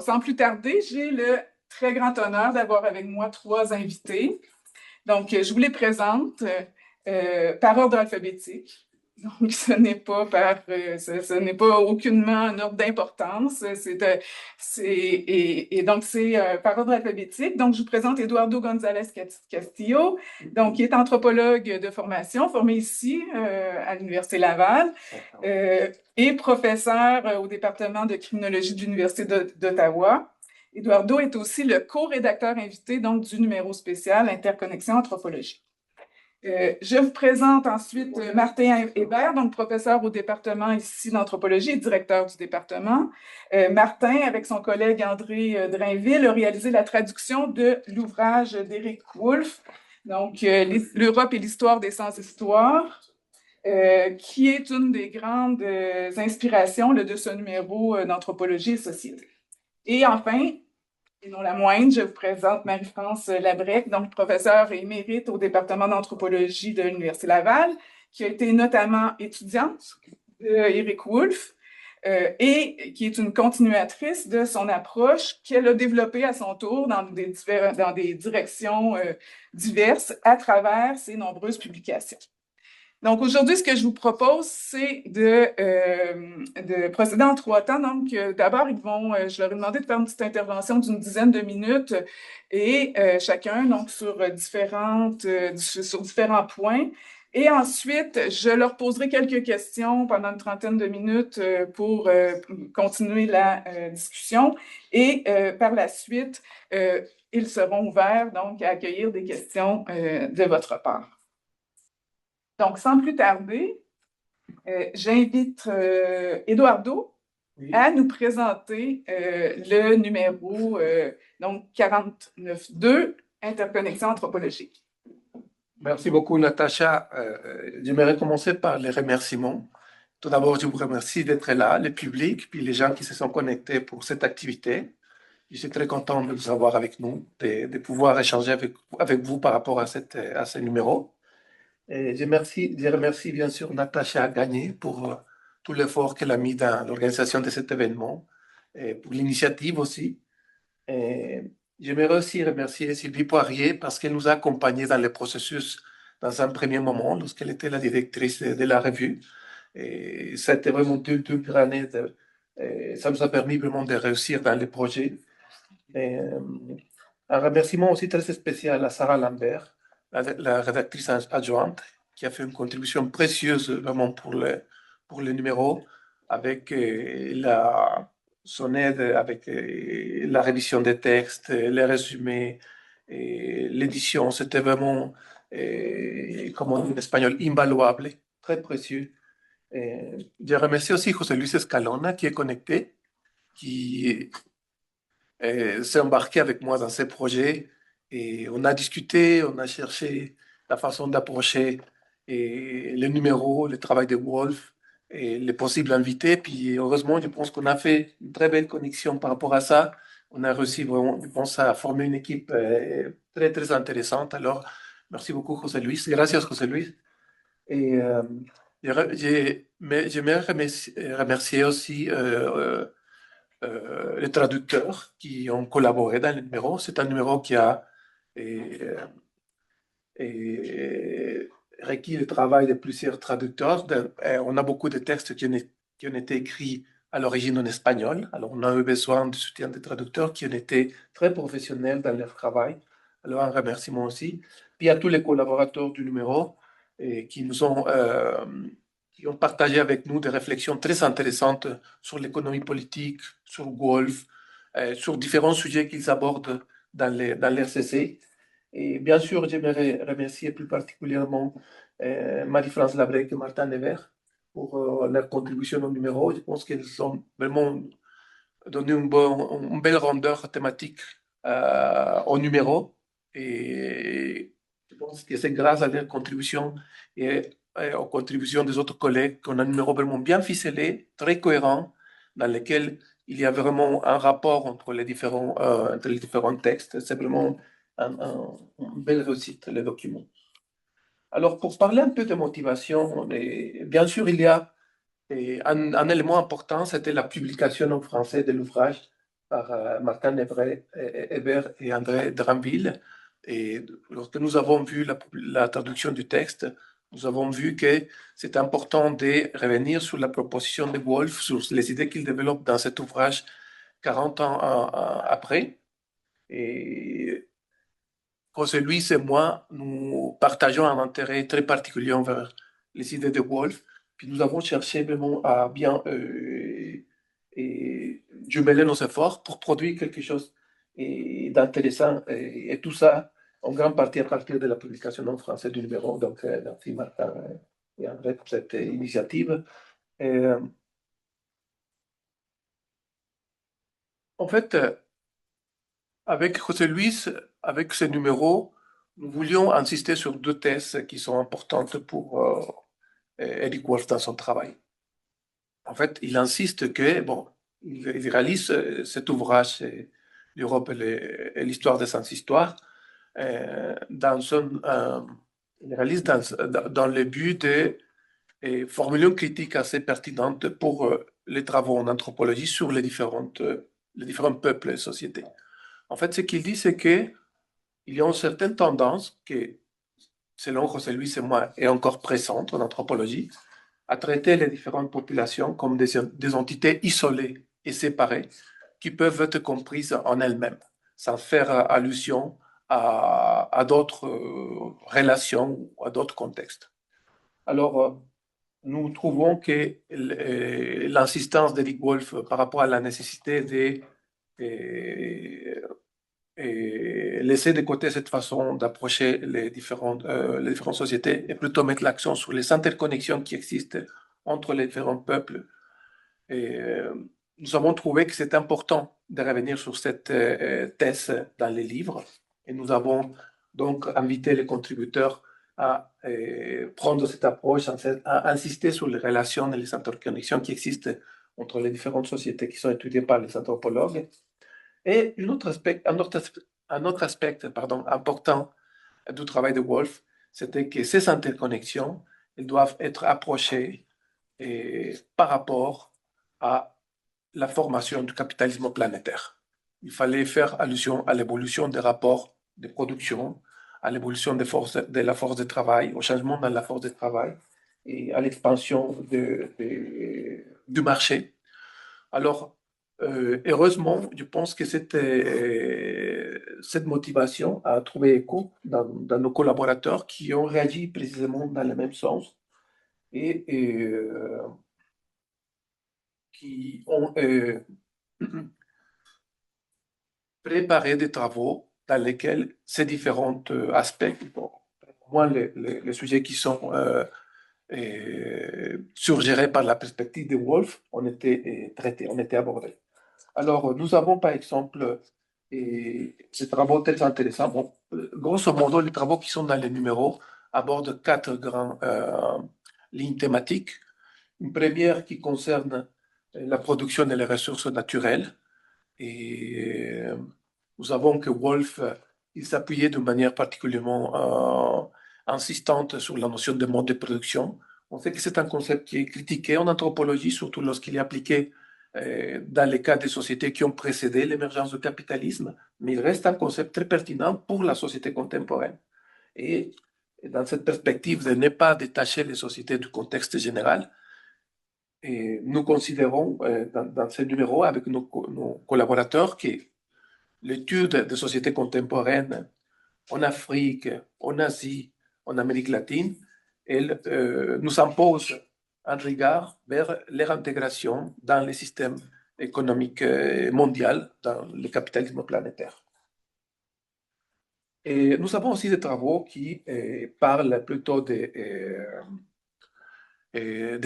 Alors, sans plus tarder, j'ai le très grand honneur d'avoir avec moi trois invités. Donc, je vous les présente par ordre alphabétique. Donc, ce n'est pas aucunement un ordre d'importance. Donc, c'est par ordre alphabétique. Donc, je vous présente Eduardo González Castillo, donc, qui est anthropologue de formation, formé ici à l'Université Laval, et professeur au département de criminologie de l'Université d'Ottawa. Eduardo est aussi le co-rédacteur invité donc, du numéro spécial Interconnexion anthropologie. Je vous présente ensuite Martin Hébert, donc professeur au département ici d'anthropologie et directeur du département. Martin, avec son collègue André Drainville, a réalisé la traduction de l'ouvrage d'Éric Woolf, donc L'Europe et l'histoire des sans-histoires, qui est une des grandes inspirations de ce numéro d'anthropologie et société. Et enfin, et non la moindre, je vous présente Marie-France Labrec, donc professeure émérite au département d'anthropologie de l'Université Laval, qui a été notamment étudiante d'Éric Woolf et qui est une continuatrice de son approche qu'elle a développée à son tour dans des directions diverses à travers ses nombreuses publications. Donc, aujourd'hui, ce que je vous propose, c'est de procéder en trois temps. Donc, d'abord, je leur ai demandé de faire une petite intervention d'une dizaine de minutes et chacun, donc, sur différents points. Et ensuite, je leur poserai quelques questions pendant une trentaine de minutes pour continuer la discussion. Et par la suite, ils seront ouverts, donc, à accueillir des questions de votre part. Donc, sans plus tarder, j'invite Eduardo à nous présenter le numéro donc 49.2, Interconnexion anthropologique. Merci beaucoup, Natacha. J'aimerais commencer par les remerciements. Tout d'abord, je vous remercie d'être là, le public, puis les gens qui se sont connectés pour cette activité. Je suis très content de vous avoir avec nous, de pouvoir échanger avec vous par rapport à ce numéro. Et je remercie bien sûr Natacha Gagné pour tout l'effort qu'elle a mis dans l'organisation de cet événement et pour l'initiative aussi. Et j'aimerais aussi remercier Sylvie Poirier parce qu'elle nous a accompagnés dans le processus dans un premier moment lorsqu'elle était la directrice de la revue. Et ça a été vraiment deux grandes aides. Et ça nous a permis vraiment de réussir dans le projet. Et, un remerciement aussi très spécial à Sarah Lambert, la rédactrice adjointe, qui a fait une contribution précieuse vraiment pour le numéro, avec son aide, avec la révision des textes, les résumés, l'édition. C'était vraiment, comme on dit en espagnol, invaluable, très précieux. Je remercie aussi José Luis Escalona, qui est connecté, qui s'est embarqué avec moi dans ces projets et on a discuté, on a cherché la façon d'approcher le numéro, le travail de Wolf et les possibles invités. Puis heureusement, je pense qu'on a fait une très belle connexion par rapport à ça. On a réussi vraiment, je pense, à former une équipe très, très intéressante. Alors, merci beaucoup, José Luis. Gracias, José Luis. Et j'aimerais remercier aussi les traducteurs qui ont collaboré dans le numéro. C'est un numéro qui a requis le travail de plusieurs traducteurs. On a beaucoup de textes qui ont été écrits à l'origine en espagnol. Alors, on a eu besoin du soutien des traducteurs qui ont été très professionnels dans leur travail. Alors, un remerciement aussi. Puis à tous les collaborateurs du numéro qui ont partagé avec nous des réflexions très intéressantes sur l'économie politique, sur Wolf, sur différents sujets qu'ils abordent dans l'RCC. Et bien sûr, j'aimerais remercier plus particulièrement Marie-France Labrec et Martin Hébert pour leur contribution au numéro. Je pense qu'ils ont vraiment donné une belle rondeur thématique au numéro. Et je pense que c'est grâce à leur contribution et aux contributions des autres collègues qu'on a un numéro vraiment bien ficelé, très cohérent, dans lequel il y a vraiment un rapport entre les différents textes. C'est vraiment une belle réussite, les documents. Alors, pour parler un peu de motivation, bien sûr, il y a un élément important, c'était la publication en français de l'ouvrage par Martin Hébert et André Dranville. Et lorsque nous avons vu la traduction du texte, nous avons vu que c'est important de revenir sur la proposition de Wolff, sur les idées qu'il développe dans cet ouvrage 40 ans après. Et José Luis et moi, nous partageons un intérêt très particulier envers les idées de Wolff. Puis nous avons cherché vraiment à bien jumeler nos efforts pour produire quelque chose d'intéressant. Et tout ça, en grande partie à partir de la publication en français du numéro. Donc, merci Martin et André pour cette initiative. En fait, avec José Luis, avec ce numéro, nous voulions insister sur deux thèses qui sont importantes pour Eric Wolff dans son travail. En fait, il insiste que, bon, il réalise cet ouvrage, l'Europe et l'histoire des sans-histoires, il réalise dans le but de formuler une critique assez pertinente pour les travaux en anthropologie sur les différents peuples et sociétés. En fait, ce qu'il dit, c'est qu'il y a une certaine tendance qui, selon José Luis et moi, est encore présente en anthropologie, à traiter les différentes populations comme des entités isolées et séparées qui peuvent être comprises en elles-mêmes, sans faire allusion à d'autres relations ou à d'autres contextes. Alors, nous trouvons que l'insistance d'Eric Wolff par rapport à la nécessité de laisser de côté cette façon d'approcher les différentes sociétés et plutôt mettre l'accent sur les interconnexions qui existent entre les différents peuples. Et nous avons trouvé que c'est important de revenir sur cette thèse dans les livres et nous avons donc invité les contributeurs à prendre cette approche, à insister sur les relations et les interconnexions qui existent entre les différentes sociétés qui sont étudiées par les anthropologues. Et un autre aspect important du travail de Wolff, c'était que ces interconnexions, elles doivent être approchées par rapport à la formation du capitalisme planétaire. Il fallait faire allusion à l'évolution des rapports de production, à l'évolution de la force de travail, au changement dans la force de travail et à l'expansion du marché. Alors, heureusement, je pense que cette motivation a trouvé écho dans nos collaborateurs qui ont réagi précisément dans le même sens et qui ont préparé des travaux dans lesquels ces différents aspects, pour moi, les sujets qui sont suggérés par la perspective de Wolff, ont été traités, ont été abordés. Alors, nous avons par exemple ces travaux très intéressants. Bon, grosso modo, les travaux qui sont dans les numéros abordent quatre grandes lignes thématiques. Une première qui concerne la production et les ressources naturelles. Et nous savons que Wolff, il s'appuyait de manière particulièrement insistante sur la notion de mode de production. On sait que c'est un concept qui est critiqué en anthropologie, surtout lorsqu'il est appliqué dans les cas des sociétés qui ont précédé l'émergence du capitalisme, mais il reste un concept très pertinent pour la société contemporaine. Et dans cette perspective de ne pas détacher les sociétés du contexte général, et nous considérons dans ce numéro avec nos collaborateurs que l'étude des sociétés contemporaines en Afrique, en Asie, en Amérique latine, elle nous impose un regard vers leur intégration dans le système économique mondial, dans le capitalisme planétaire. Et nous avons aussi des travaux qui parlent plutôt des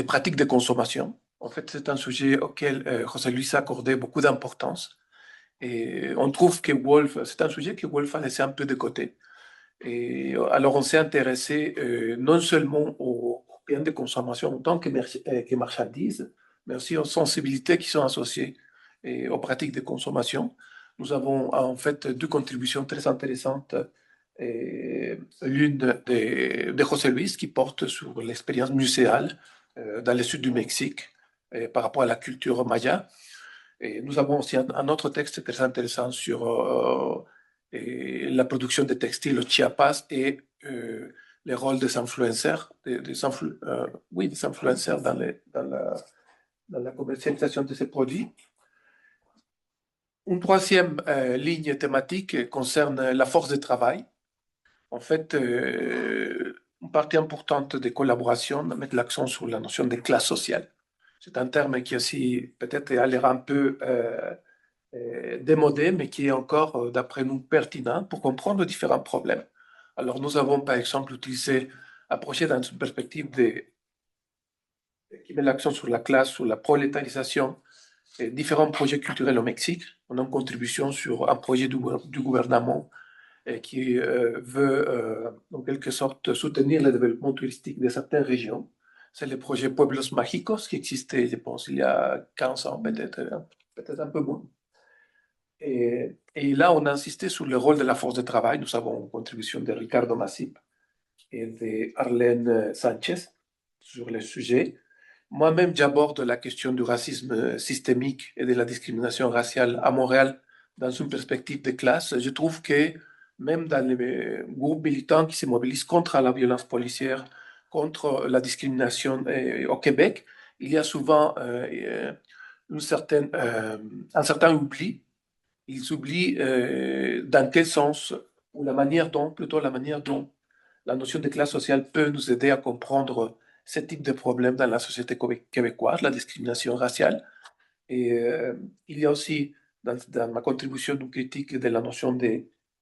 pratiques de consommation. En fait, c'est un sujet auquel José Luis a accordé beaucoup d'importance. Et on trouve que Wolff, c'est un sujet que Wolff a laissé un peu de côté. Et alors, on s'est intéressé non seulement aux biens de consommation en tant que marchandises, mais aussi aux sensibilités qui sont associées aux pratiques de consommation. Nous avons en fait deux contributions très intéressantes. L'une de José Luis qui porte sur l'expérience muséale dans le sud du Mexique par rapport à la culture maya. Et nous avons aussi un autre texte très intéressant sur la production de textiles au Chiapas et les rôles des influenceurs, oui, des influenceurs dans la commercialisation de ces produits. Une troisième ligne thématique concerne la force de travail. En fait, une partie importante des collaborations met l'accent sur la notion de classe sociale. C'est un terme qui aussi peut-être a l'air un peu démodé, mais qui est encore, d'après nous, pertinent pour comprendre différents problèmes. Alors, nous avons, par exemple, approché dans une perspective qui met l'accent sur la classe, sur la prolétarisation, et différents projets culturels au Mexique. On a une contribution sur un projet du gouvernement qui veut, en quelque sorte, soutenir le développement touristique de certaines régions. C'est le projet Pueblos Mágicos qui existait, je pense, il y a 15 ans, peut-être un peu moins. Et là, on a insisté sur le rôle de la force de travail. Nous avons une contribution de Ricardo Masip et de Arlène Sanchez sur le sujet. Moi-même, j'aborde la question du racisme systémique et de la discrimination raciale à Montréal dans une perspective de classe. Je trouve que même dans les groupes militants qui se mobilisent contre la violence policière, contre la discrimination au Québec, il y a souvent un certain oubli. Ils oublient dans quel sens, ou plutôt la manière dont la notion de classe sociale peut nous aider à comprendre ce type de problème dans la société québécoise, la discrimination raciale. Et il y a aussi, dans ma contribution, une critique de la notion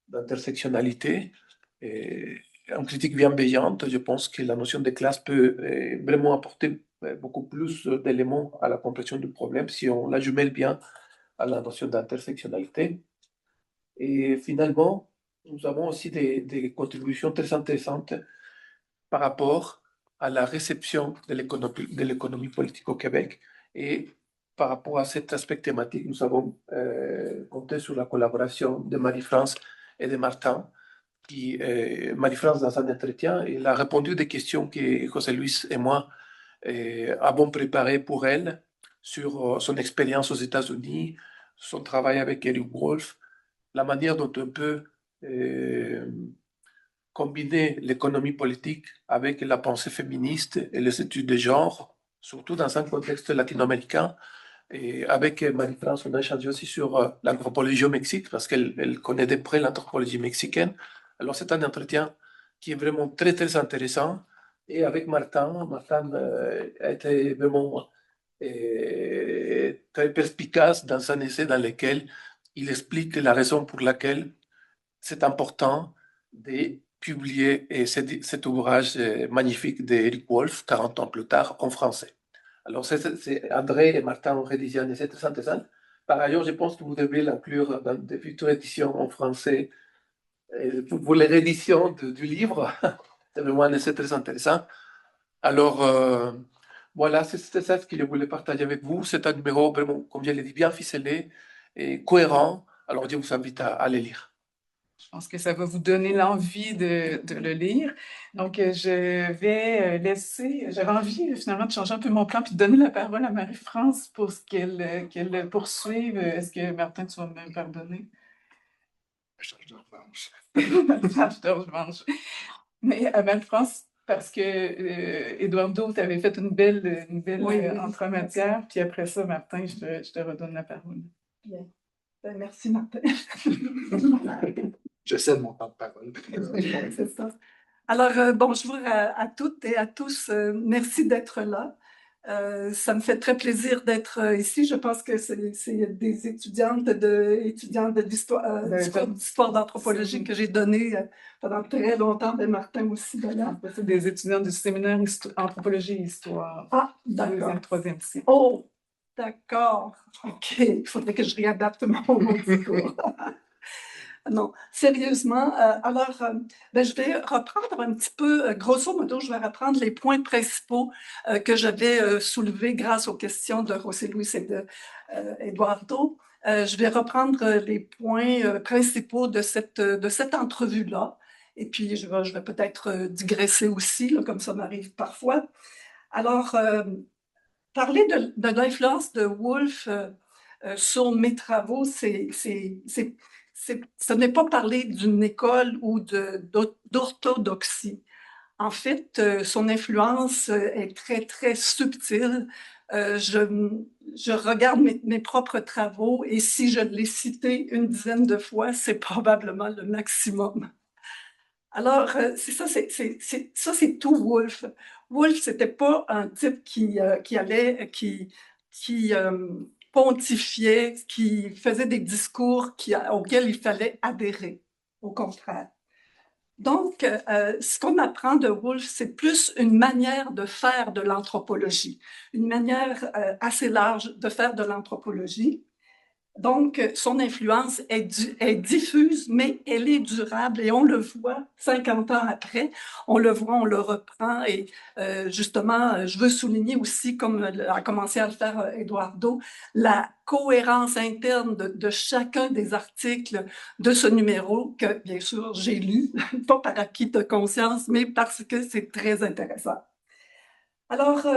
d'intersectionnalité, une critique bienveillante. Je pense que la notion de classe peut vraiment apporter beaucoup plus d'éléments à la compréhension du problème si on la jumelle bien à la notion d'intersectionnalité. Et finalement, nous avons aussi des contributions très intéressantes par rapport à la réception de l'économie politique au Québec. Et par rapport à cet aspect thématique, nous avons compté sur la collaboration de Marie-France et de Martin. Marie-France, dans un entretien, elle a répondu à des questions que José Luis et moi avons préparées pour elle sur son expérience aux États-Unis, son travail avec Eric Wolf, la manière dont on peut combiner l'économie politique avec la pensée féministe et les études de genre, surtout dans un contexte latino-américain. Et avec Marie-France, on a échangé aussi sur l'anthropologie au Mexique, parce qu'elle connaît de près l'anthropologie mexicaine. Alors, c'est un entretien qui est vraiment très, très intéressant. Et avec Martin a été vraiment très perspicace dans un essai dans lequel il explique la raison pour laquelle c'est important de publier cet ouvrage magnifique d'Eric Wolf, 40 ans plus tard, en français. Alors, André et Martin ont rédigé un essai très intéressant. Par ailleurs, je pense que vous devez l'inclure dans des futures éditions en français pour les rééditions du livre. C'est vraiment un essai très intéressant. Alors, voilà, c'est ça ce que je voulais partager avec vous. C'est un numéro vraiment, comme je l'ai dit, bien ficelé et cohérent. Alors, je vous invite à le lire. Je pense que ça va vous donner l'envie de le lire. Donc, je vais j'avais envie finalement de changer un peu mon plan puis de donner la parole à Marie-France pour qu'elle poursuive. Est-ce que, Martin, tu vas me pardonner? Charge de revanche. Charge de revanche. Mais à Marie-France, parce que Eduardo, tu avais fait une belle Oui. entrée en matière, puis après ça, Martin, je te redonne la parole. Bien. Ben, merci, Martin. Je cède mon temps de parole. C'est ça. Alors, bonjour à toutes et à tous. Merci d'être là. Ça me fait très plaisir d'être ici. Je pense que c'est des étudiantes d'histoire d'anthropologie que j'ai donné pendant très longtemps, et Martin aussi d'ailleurs. C'est des étudiants du séminaire Anthropologie et Histoire. Ah, d'accord. 2e, 3e cycle. Oh, d'accord. OK. Il faudrait que je réadapte mon discours. Non, sérieusement. Je vais reprendre un petit peu, grosso modo, je vais reprendre les points principaux que j'avais soulevés grâce aux questions de José Luis et de Eduardo. Je vais reprendre les points principaux de cette entrevue-là. Et puis, je vais peut-être digresser aussi, là, comme ça m'arrive parfois. Alors, parler de l'influence de Wolf sur mes travaux, ce n'est pas parler d'une école ou d'orthodoxie. En fait, son influence est très, très subtile. Je regarde mes propres travaux et si je l'ai cité une dizaine de fois, c'est probablement le maximum. Alors, c'est ça, c'est tout Woolf. Woolf, c'était pas un type qui pontifiait, qui faisait des discours auxquels il fallait adhérer. Au contraire. Donc, ce qu'on apprend de Woolf, c'est plus une manière de faire de l'anthropologie, une manière assez large de faire de l'anthropologie. Donc, son influence est diffuse, mais elle est durable et on le voit 50 ans après, on le voit, on le reprend et justement, je veux souligner aussi, comme a commencé à le faire Eduardo, la cohérence interne de chacun des articles de ce numéro que, bien sûr, j'ai lu, pas par acquis de conscience, mais parce que c'est très intéressant. Alors,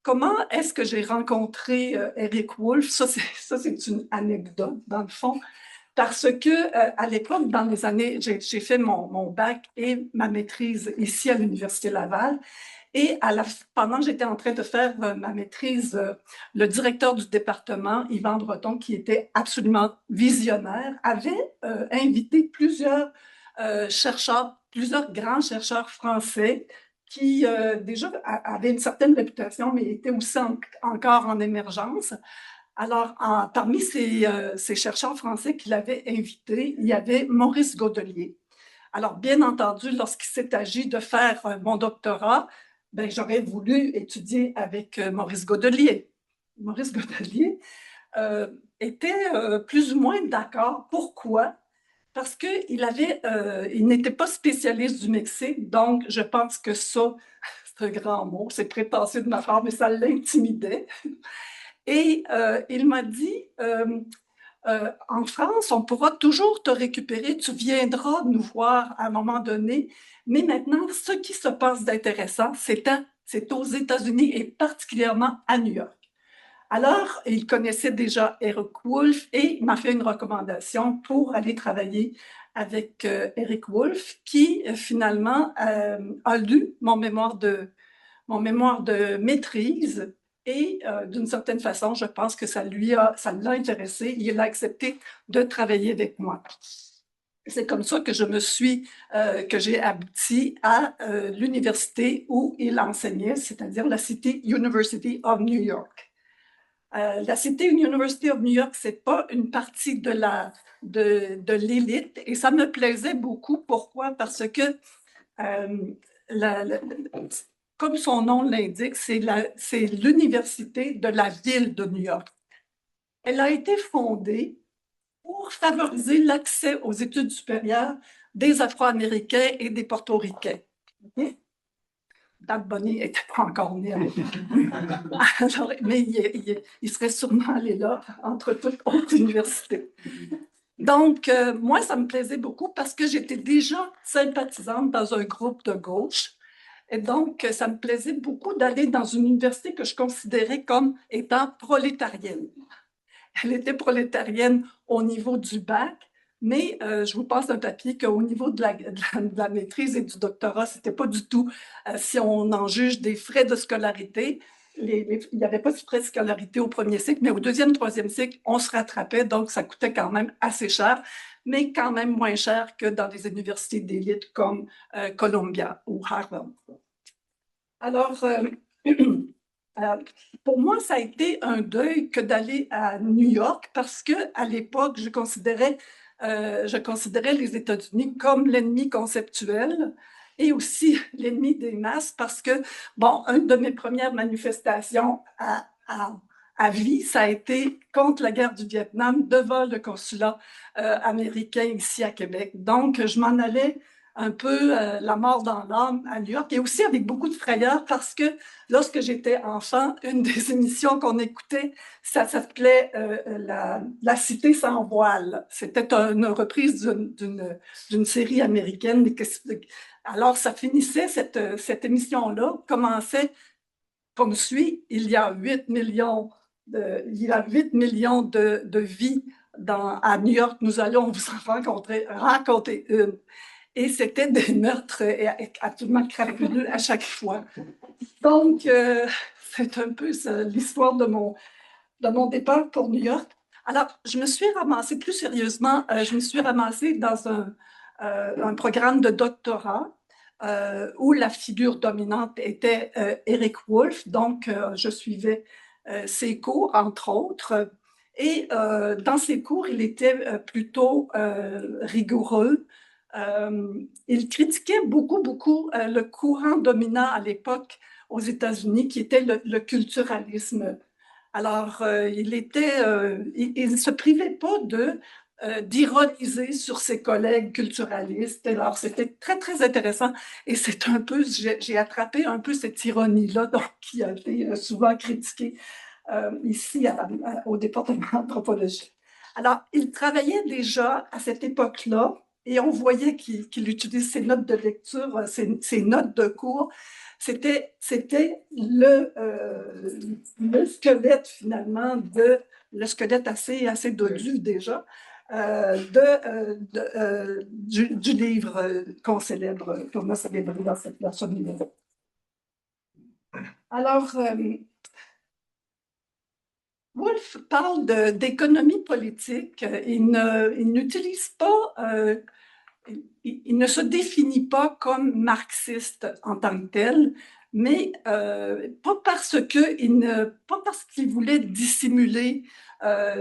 comment est-ce que j'ai rencontré Eric Wolf? Ça, c'est une anecdote, dans le fond, parce que à l'époque, dans les années, j'ai fait mon bac et ma maîtrise ici à l'Université Laval. Et pendant que j'étais en train de faire ma maîtrise, le directeur du département, Yvan Breton, qui était absolument visionnaire, avait invité plusieurs chercheurs, plusieurs grands chercheurs français qui déjà avaient une certaine réputation, mais étaient aussi encore en émergence. Alors, parmi ces chercheurs français qu'il avait invités, il y avait Maurice Godelier. Alors, bien entendu, lorsqu'il s'est agi de faire mon doctorat, ben, j'aurais voulu étudier avec Maurice Godelier. Maurice Godelier était plus ou moins d'accord. Pourquoi? Parce qu'il il n'était pas spécialiste du Mexique, donc je pense que ça, c'est un grand mot, c'est prétentieux de ma part, mais ça l'intimidait. Et il m'a dit, en France, on pourra toujours te récupérer, tu viendras nous voir à un moment donné, mais maintenant, ce qui se passe d'intéressant, c'est aux États-Unis et particulièrement à New York. Alors, il connaissait déjà Eric Wolf et il m'a fait une recommandation pour aller travailler avec Eric Wolf, qui finalement a lu mon mémoire de maîtrise et d'une certaine façon, je pense que ça l'a intéressé. Il a accepté de travailler avec moi. C'est comme ça que j'ai abouti à l'université où il enseignait, c'est-à-dire la City University of New York. La City University of New York, c'est pas une partie de l'élite et ça me plaisait beaucoup. Pourquoi? Parce que comme son nom l'indique, c'est l'université de la ville de New York. Elle a été fondée pour favoriser l'accès aux études supérieures des Afro-Américains et des Portoricains. Okay? Dan Bonny n'était pas encore né avec alors, mais il serait sûrement allé là, entre toutes autres universités. Donc, moi, ça me plaisait beaucoup parce que j'étais déjà sympathisante dans un groupe de gauche. Et donc, ça me plaisait beaucoup d'aller dans une université que je considérais comme étant prolétarienne. Elle était prolétarienne au niveau du bac, mais je vous passe un papier qu'au niveau de la maîtrise et du doctorat, c'était pas du tout, si on en juge des frais de scolarité, il n'y avait pas de frais de scolarité au premier cycle, mais au deuxième, troisième cycle, on se rattrapait, donc ça coûtait quand même assez cher, mais quand même moins cher que dans les universités d'élite comme Columbia ou Harvard. Alors, pour moi, ça a été un deuil que d'aller à New York parce qu'à l'époque, je considérais les États-Unis comme l'ennemi conceptuel et aussi l'ennemi des masses parce que, bon, une de mes premières manifestations à vie, ça a été contre la guerre du Vietnam devant le consulat américain ici à Québec. Donc, je m'en allais un peu la mort dans l'âme à New York et aussi avec beaucoup de frayeur parce que lorsque j'étais enfant, une des émissions qu'on écoutait, ça s'appelait La Cité sans voile. C'était une reprise d'une série américaine. Alors, ça finissait, cette émission-là commençait comme suit. Il y a 8 millions il y a 8 millions de vies à New York. Nous allons vous en raconter une. Et c'était des meurtres absolument crapuleux à chaque fois. Donc, c'est un peu l'histoire de mon départ pour New York. Alors, je me suis ramassée, plus sérieusement, je me suis ramassée dans un programme de doctorat où la figure dominante était Eric Wolf. Donc, je suivais ses cours, entre autres. Et dans ses cours, il était plutôt rigoureux. Il critiquait beaucoup le courant dominant à l'époque aux États-Unis, qui était le culturalisme. Alors, il ne se privait pas d'ironiser sur ses collègues culturalistes. Alors, c'était très, très intéressant. Et c'est un peu, j'ai attrapé un peu cette ironie-là, donc, qui a été souvent critiquée ici au département d'anthropologie. Alors, il travaillait déjà à cette époque-là, et on voyait qu'il utilise ses notes de lecture, ses notes de cours. C'était le squelette, finalement, le squelette assez dodu déjà, du livre qu'on célèbre, qu'on a célébré dans cette version numéro. Alors, Wolf parle d'économie politique. Il n'utilise pas, il ne se définit pas comme marxiste en tant que tel, mais pas parce qu'il voulait dissimuler.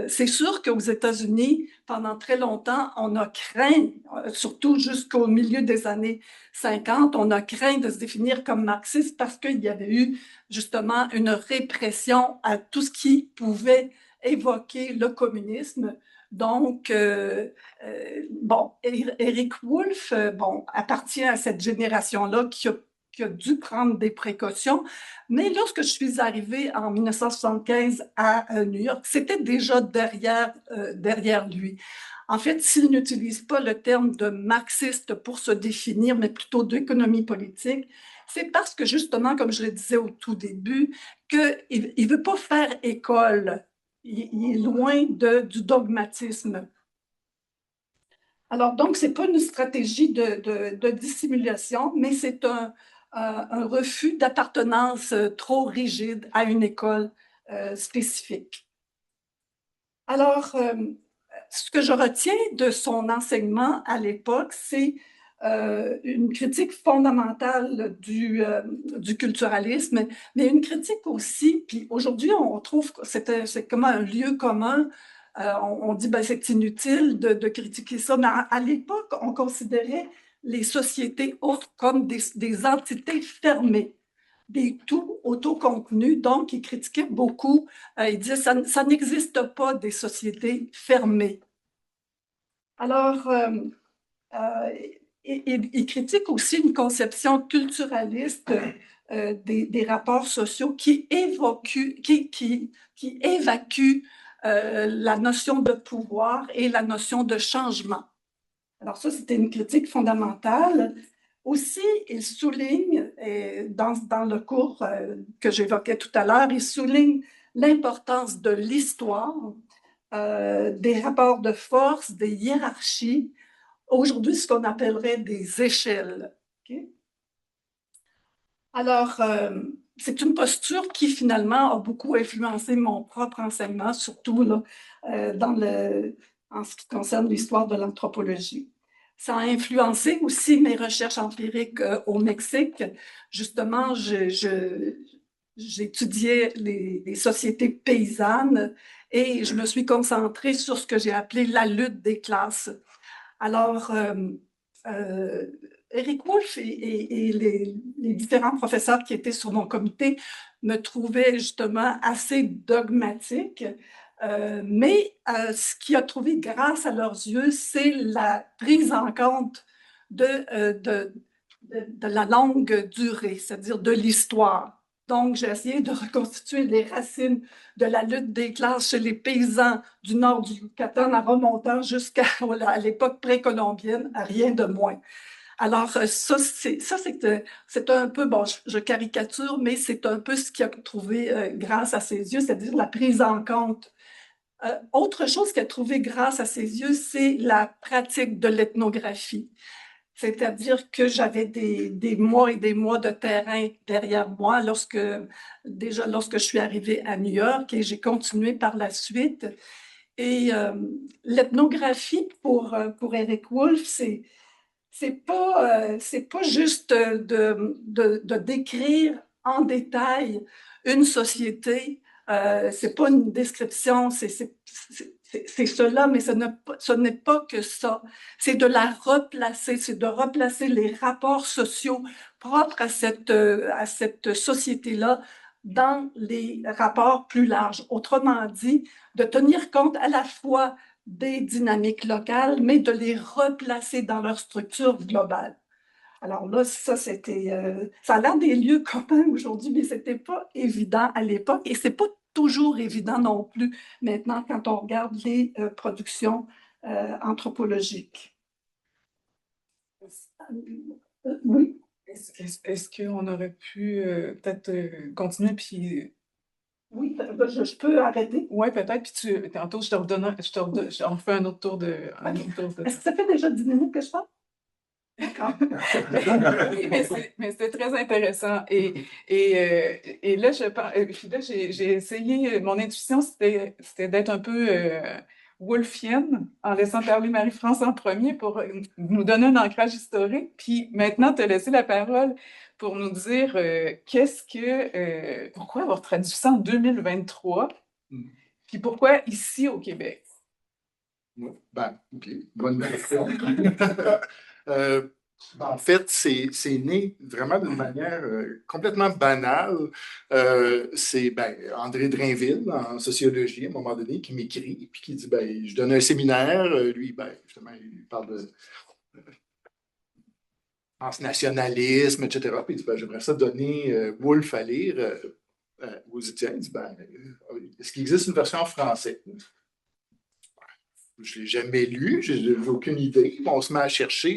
C'est sûr qu'aux États-Unis, pendant très longtemps, on a craint, surtout jusqu'au milieu des années 50, on a craint de se définir comme marxiste parce qu'il y avait eu justement une répression à tout ce qui pouvait évoquer le communisme. Donc, bon, Eric Wolf, bon, appartient à cette génération-là qui a dû prendre des précautions. Mais lorsque je suis arrivée en 1975 à New York, c'était déjà derrière lui. En fait, s'il n'utilise pas le terme de marxiste pour se définir, mais plutôt d'économie politique, c'est parce que justement, comme je le disais au tout début, qu'il ne veut pas faire école. Il est loin du dogmatisme. Alors, donc, ce n'est pas une stratégie de dissimulation, mais c'est un refus d'appartenance trop rigide à une école spécifique. Alors, ce que je retiens de son enseignement à l'époque, c'est une critique fondamentale du culturalisme, mais une critique aussi, puis aujourd'hui, on trouve que c'est comme un lieu commun. On dit ben, c'est inutile de critiquer ça, mais à l'époque, on considérait les sociétés autres comme des entités fermées, des tout autocontenus. Donc, il critiquait beaucoup. Il disait ça n'existe pas des sociétés fermées. Alors, il critique aussi une conception culturaliste des rapports sociaux qui évacue la notion de pouvoir et la notion de changement. Alors ça, c'était une critique fondamentale. Aussi, il souligne, dans le cours que j'évoquais tout à l'heure, il souligne l'importance de l'histoire, des rapports de force, des hiérarchies, aujourd'hui ce qu'on appellerait des échelles. Okay? Alors, c'est une posture qui finalement a beaucoup influencé mon propre enseignement, surtout là, en ce qui concerne l'histoire de l'anthropologie. Ça a influencé aussi mes recherches empiriques au Mexique. Justement, j'étudiais les sociétés paysannes et je me suis concentrée sur ce que j'ai appelé la lutte des classes. Alors, Eric Wolf et les différents professeurs qui étaient sur mon comité me trouvaient justement assez dogmatique. Mais ce qu'ils ont trouvé grâce à leurs yeux, c'est la prise en compte de la longue durée, c'est-à-dire de l'histoire. Donc, j'ai essayé de reconstituer les racines de la lutte des classes chez les paysans du nord du Yucatan en remontant jusqu'à l'époque précolombienne, à rien de moins. Alors, c'est un peu, bon, je caricature, mais c'est un peu ce qu'il a trouvé grâce à ses yeux, c'est-à-dire la prise en compte. Autre chose qu'il a trouvé grâce à ses yeux, c'est la pratique de l'ethnographie. C'est-à-dire que j'avais des mois et des mois de terrain derrière moi déjà lorsque je suis arrivée à New York, et j'ai continué par la suite. Et l'ethnographie pour Eric Wolf, c'est pas juste de décrire en détail une société. C'est pas une description, c'est cela, mais ce n'est pas que ça. C'est de la replacer, c'est de replacer les rapports sociaux propres à cette société-là dans les rapports plus larges. Autrement dit, de tenir compte à la fois des dynamiques locales, mais de les replacer dans leur structure globale. Alors là, ça a l'air des lieux communs aujourd'hui, mais c'était pas évident à l'époque, et c'est pas toujours évident non plus maintenant quand on regarde les productions anthropologiques. Oui. Est-ce qu'on aurait pu peut-être continuer, puis... Oui, je peux arrêter. Oui, peut-être, puis tantôt, on refait un autre tour de... Est-ce que ça fait déjà 10 minutes que je parle? D'accord. Oui, mais c'était très intéressant. Et là, j'ai essayé, mon intuition, c'était d'être un peu wolfienne, en laissant parler Marie-France en premier pour nous donner un ancrage historique. Puis maintenant, te laisser la parole pour nous dire pourquoi avoir traduit ça en 2023, puis pourquoi ici au Québec? Ben, OK, bonne question. En fait, c'est né vraiment d'une manière complètement banale. C'est André Drainville, en sociologie, à un moment donné, qui m'écrit, puis qui dit, je donne un séminaire. Lui, justement, il parle de nationalisme, etc. Puis il dit, j'aimerais ça donner Wolf à lire aux étudiants. Il dit, est-ce qu'il existe une version en français? Je ne l'ai jamais lu, je n'ai aucune idée. On se met à chercher,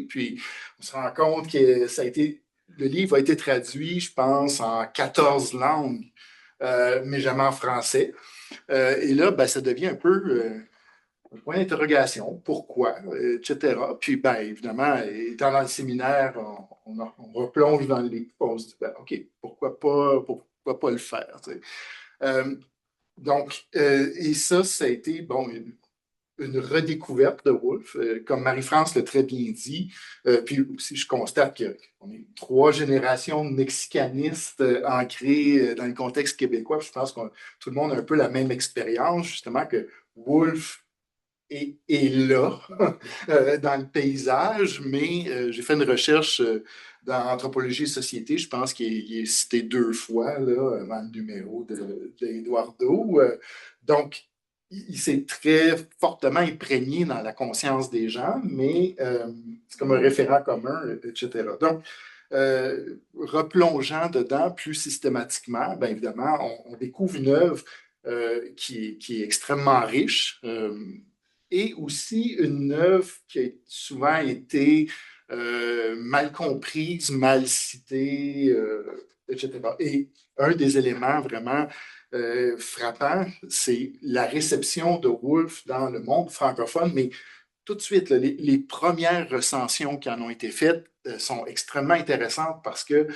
puis on se rend compte que le livre a été traduit, je pense, en 14 langues, mais jamais en français. Et là, ça devient un peu un point d'interrogation, pourquoi, etc. Puis, évidemment, étant dans le séminaire, on replonge dans le livre, on se dit, OK, pourquoi pas le faire? Donc, et ça a été, une redécouverte de Wolf, comme Marie-France l'a très bien dit. Puis aussi, je constate qu'on est 3 générations de mexicanistes ancrées dans le contexte québécois. Je pense que tout le monde a un peu la même expérience, justement, que Wolf est là, dans le paysage, mais j'ai fait une recherche dans Anthropologie et Société. Je pense qu'il est cité 2 fois là, dans le numéro d'Eduardo. Donc, il s'est très fortement imprégné dans la conscience des gens, mais c'est comme un référent commun, etc. Donc, replongeant dedans plus systématiquement, évidemment, on découvre une œuvre qui est extrêmement riche et aussi une œuvre qui a souvent été mal comprise, mal citée, etc. Et un des éléments vraiment frappant, c'est la réception de Wolf dans le monde francophone, mais tout de suite, là, les premières recensions qui en ont été faites sont extrêmement intéressantes parce que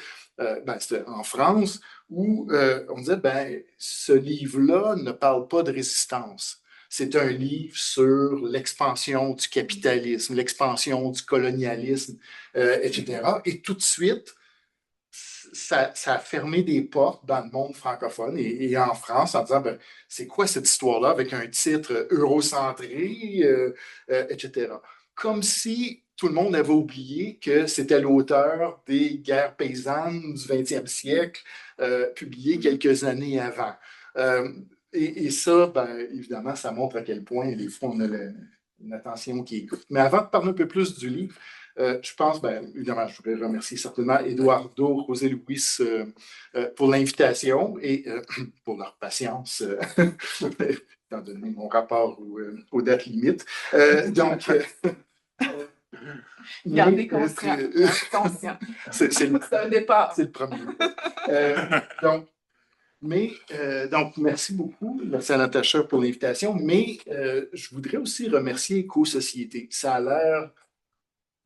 c'était en France où on disait, ce livre-là ne parle pas de résistance. C'est un livre sur l'expansion du capitalisme, l'expansion du colonialisme, etc. Et tout de suite, ça a fermé des portes dans le monde francophone et en France en disant, c'est quoi cette histoire-là avec un titre eurocentré, etc. Comme si tout le monde avait oublié que c'était l'auteur des Guerres paysannes du 20e siècle, publié quelques années avant. Et ça, évidemment, ça montre à quel point, des fois, on a une attention qui écoute. Mais avant de parler un peu plus du livre, je pense, évidemment, je voudrais remercier certainement Eduardo, José Luis pour l'invitation et pour leur patience, étant donné mon rapport aux dates limites. Donc, Gardez conscient. C'est un départ. C'est le premier. Donc, merci beaucoup. Merci à Natacha pour l'invitation. Mais je voudrais aussi remercier Éco-Société. Ça a l'air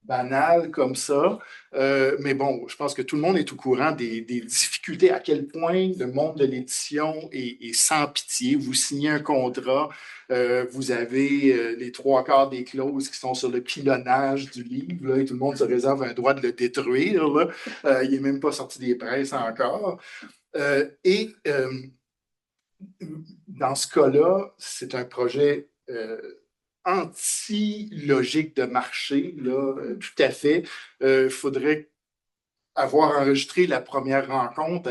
banal comme ça. Mais bon, je pense que tout le monde est au courant des difficultés, à quel point le monde de l'édition est sans pitié. Vous signez un contrat, vous avez les trois quarts des clauses qui sont sur le pilonnage du livre, là, et tout le monde se réserve un droit de le détruire. Là. Il n'est même pas sorti des presses encore. Dans ce cas-là, c'est un projet anti-logique de marché, là, tout à fait. Il faudrait avoir enregistré la première rencontre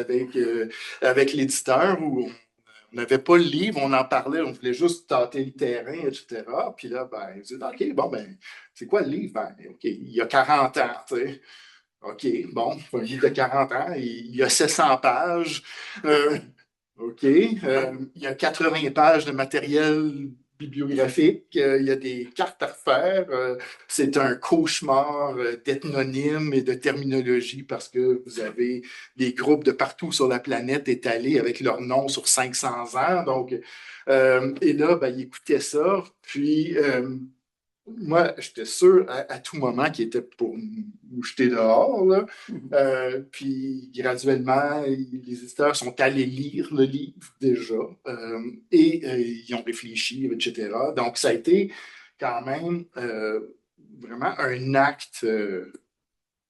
avec l'éditeur où on n'avait pas le livre, on en parlait, on voulait juste tâter le terrain, etc. Puis là, ben, ils disaient, OK, bon, ben, c'est quoi le livre? Ben, OK, il y a 40 ans, tu sais. OK, bon, un livre de 40 ans, il y a 700 pages. OK, il y a 80 pages de matériel bibliographique, il y a des cartes à refaire. C'est un cauchemar d'ethnonymes et de terminologie parce que vous avez des groupes de partout sur la planète étalés avec leurs noms sur 500 ans. Donc, et là, ben, ils écoutaient ça. Puis, moi, j'étais sûr à tout moment qu'il était pour nous jeter dehors. Là. Puis graduellement, les éditeurs sont allés lire le livre déjà et ils ont réfléchi, etc. Donc, ça a été quand même vraiment un acte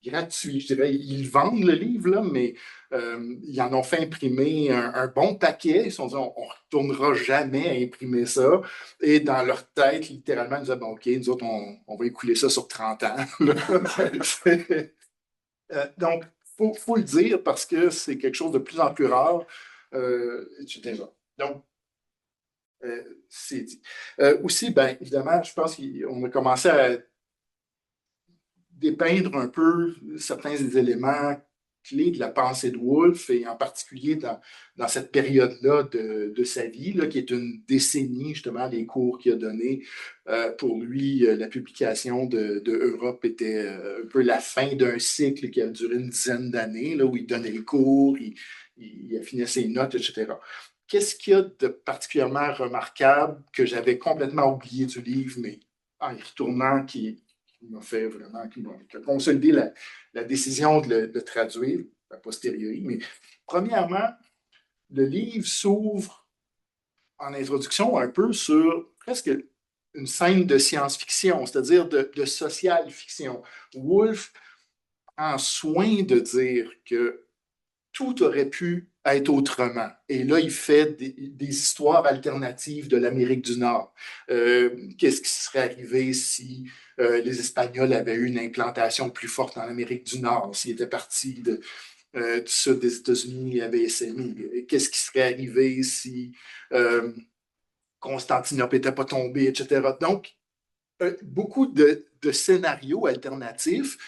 gratuit. Je dirais, ils vendent le livre, là, mais ils en ont fait imprimer un bon paquet. Ils se sont dit, on ne retournera jamais à imprimer ça. Et dans leur tête, littéralement, ils disaient, bon, OK, nous autres, on va écouler ça sur 30 ans. Donc, il faut le dire parce que c'est quelque chose de plus en plus rare, etc. Donc, c'est dit. Aussi, bien évidemment, je pense qu'on a commencé à dépeindre un peu certains des éléments clés de la pensée de Woolf, et en particulier dans cette période-là de sa vie, là, qui est une décennie, justement, les cours qu'il a donnés. Pour lui, la publication de Europe était un peu la fin d'un cycle qui a duré une dizaine d'années, là, où il donnait les cours, il affinait ses notes, etc. Qu'est-ce qu'il y a de particulièrement remarquable que j'avais complètement oublié du livre, mais en y retournant, qui m'a fait vraiment, qui a consolidé la décision de le traduire a posteriori. Mais premièrement, le livre s'ouvre en introduction un peu sur presque une scène de science-fiction, c'est-à-dire de social fiction. Woolf prend soin de dire que tout aurait pu être autrement. Et là, il fait des histoires alternatives de l'Amérique du Nord. Qu'est-ce qui serait arrivé si les Espagnols avaient eu une implantation plus forte en Amérique du Nord, s'ils étaient partis du sud des États-Unis et avaient essaimé? Qu'est-ce qui serait arrivé si Constantinople n'était pas tombé, etc. Donc, beaucoup de scénarios alternatifs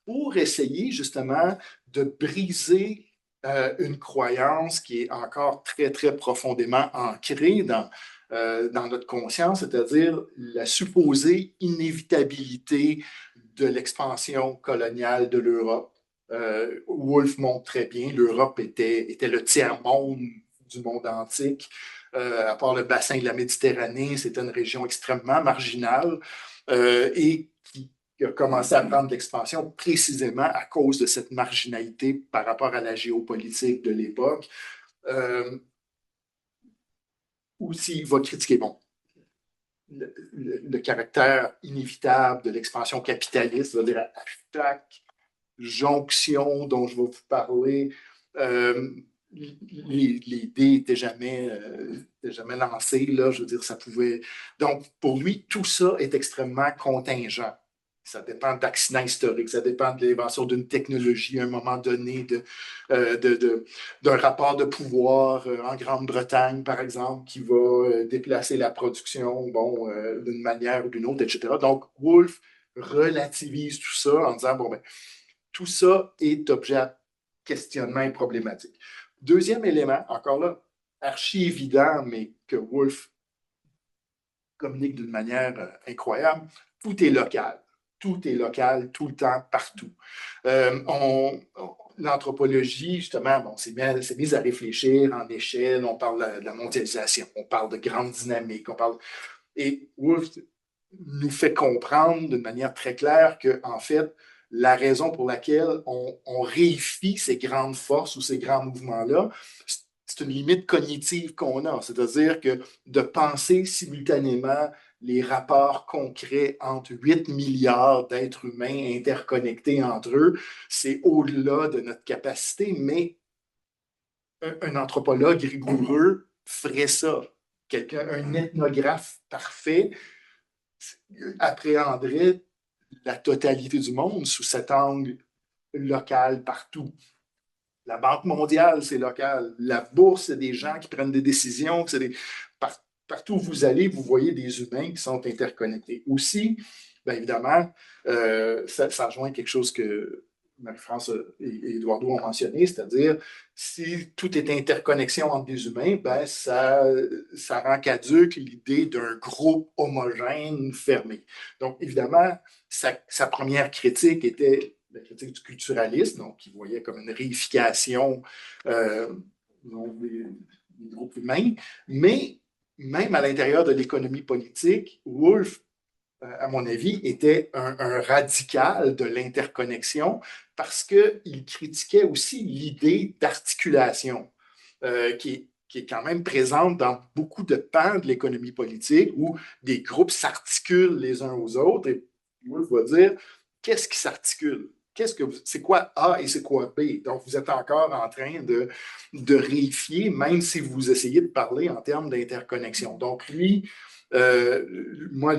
pour essayer justement de briser une croyance qui est encore très, très profondément ancrée dans notre conscience, c'est-à-dire la supposée inévitabilité de l'expansion coloniale de l'Europe. Woolf montre très bien, l'Europe était le tiers-monde du monde antique. À part le bassin de la Méditerranée, c'était une région extrêmement marginale et qui a commencé à prendre l'expansion précisément à cause de cette marginalité par rapport à la géopolitique de l'époque. Aussi, il va critiquer le caractère inévitable de l'expansion capitaliste, c'est-à-dire à chaque jonction dont je vais vous parler, les dés n'étaient jamais lancés, là, je veux dire, ça pouvait... Donc, pour lui, tout ça est extrêmement contingent. Ça dépend d'accidents historiques, ça dépend de l'invention d'une technologie à un moment donné, d'un rapport de pouvoir en Grande-Bretagne, par exemple, qui va déplacer la production d'une manière ou d'une autre, etc. Donc, Woolf relativise tout ça en disant, bon, ben, tout ça est objet à questionnement et problématique. Deuxième élément, encore là, archi évident, mais que Woolf communique d'une manière incroyable, tout est local. tout est local, tout le temps, partout. L'anthropologie, justement, bon, s'est mise à réfléchir en échelle, on parle de la mondialisation, on parle de grandes dynamiques, et Woolf nous fait comprendre d'une manière très claire que, en fait, la raison pour laquelle on réifie ces grandes forces ou ces grands mouvements-là, c'est une limite cognitive qu'on a. C'est-à-dire que de penser simultanément les rapports concrets entre 8 milliards d'êtres humains interconnectés entre eux, c'est au-delà de notre capacité, mais un anthropologue rigoureux ferait ça. Un ethnographe parfait appréhenderait la totalité du monde sous cet angle local partout. La Banque mondiale, c'est local. La bourse, c'est des gens qui prennent des décisions. Partout où vous allez, vous voyez des humains qui sont interconnectés. Aussi, bien évidemment, ça rejoint quelque chose que Marie-France et Eduardo ont mentionné, c'est-à-dire si tout est interconnexion entre des humains, ben ça rend caduque l'idée d'un groupe homogène fermé. Donc, évidemment, sa première critique était la critique du culturalisme, donc qui voyait comme une réification des groupes humains, mais même à l'intérieur de l'économie politique, Woolf, à mon avis, était un radical de l'interconnexion parce qu'il critiquait aussi l'idée d'articulation qui est quand même présente dans beaucoup de pans de l'économie politique où des groupes s'articulent les uns aux autres. Et Woolf va dire, qu'est-ce qui s'articule? C'est quoi A et c'est quoi B? Donc, vous êtes encore en train de réifier, même si vous essayez de parler en termes d'interconnexion. Donc, lui, moi,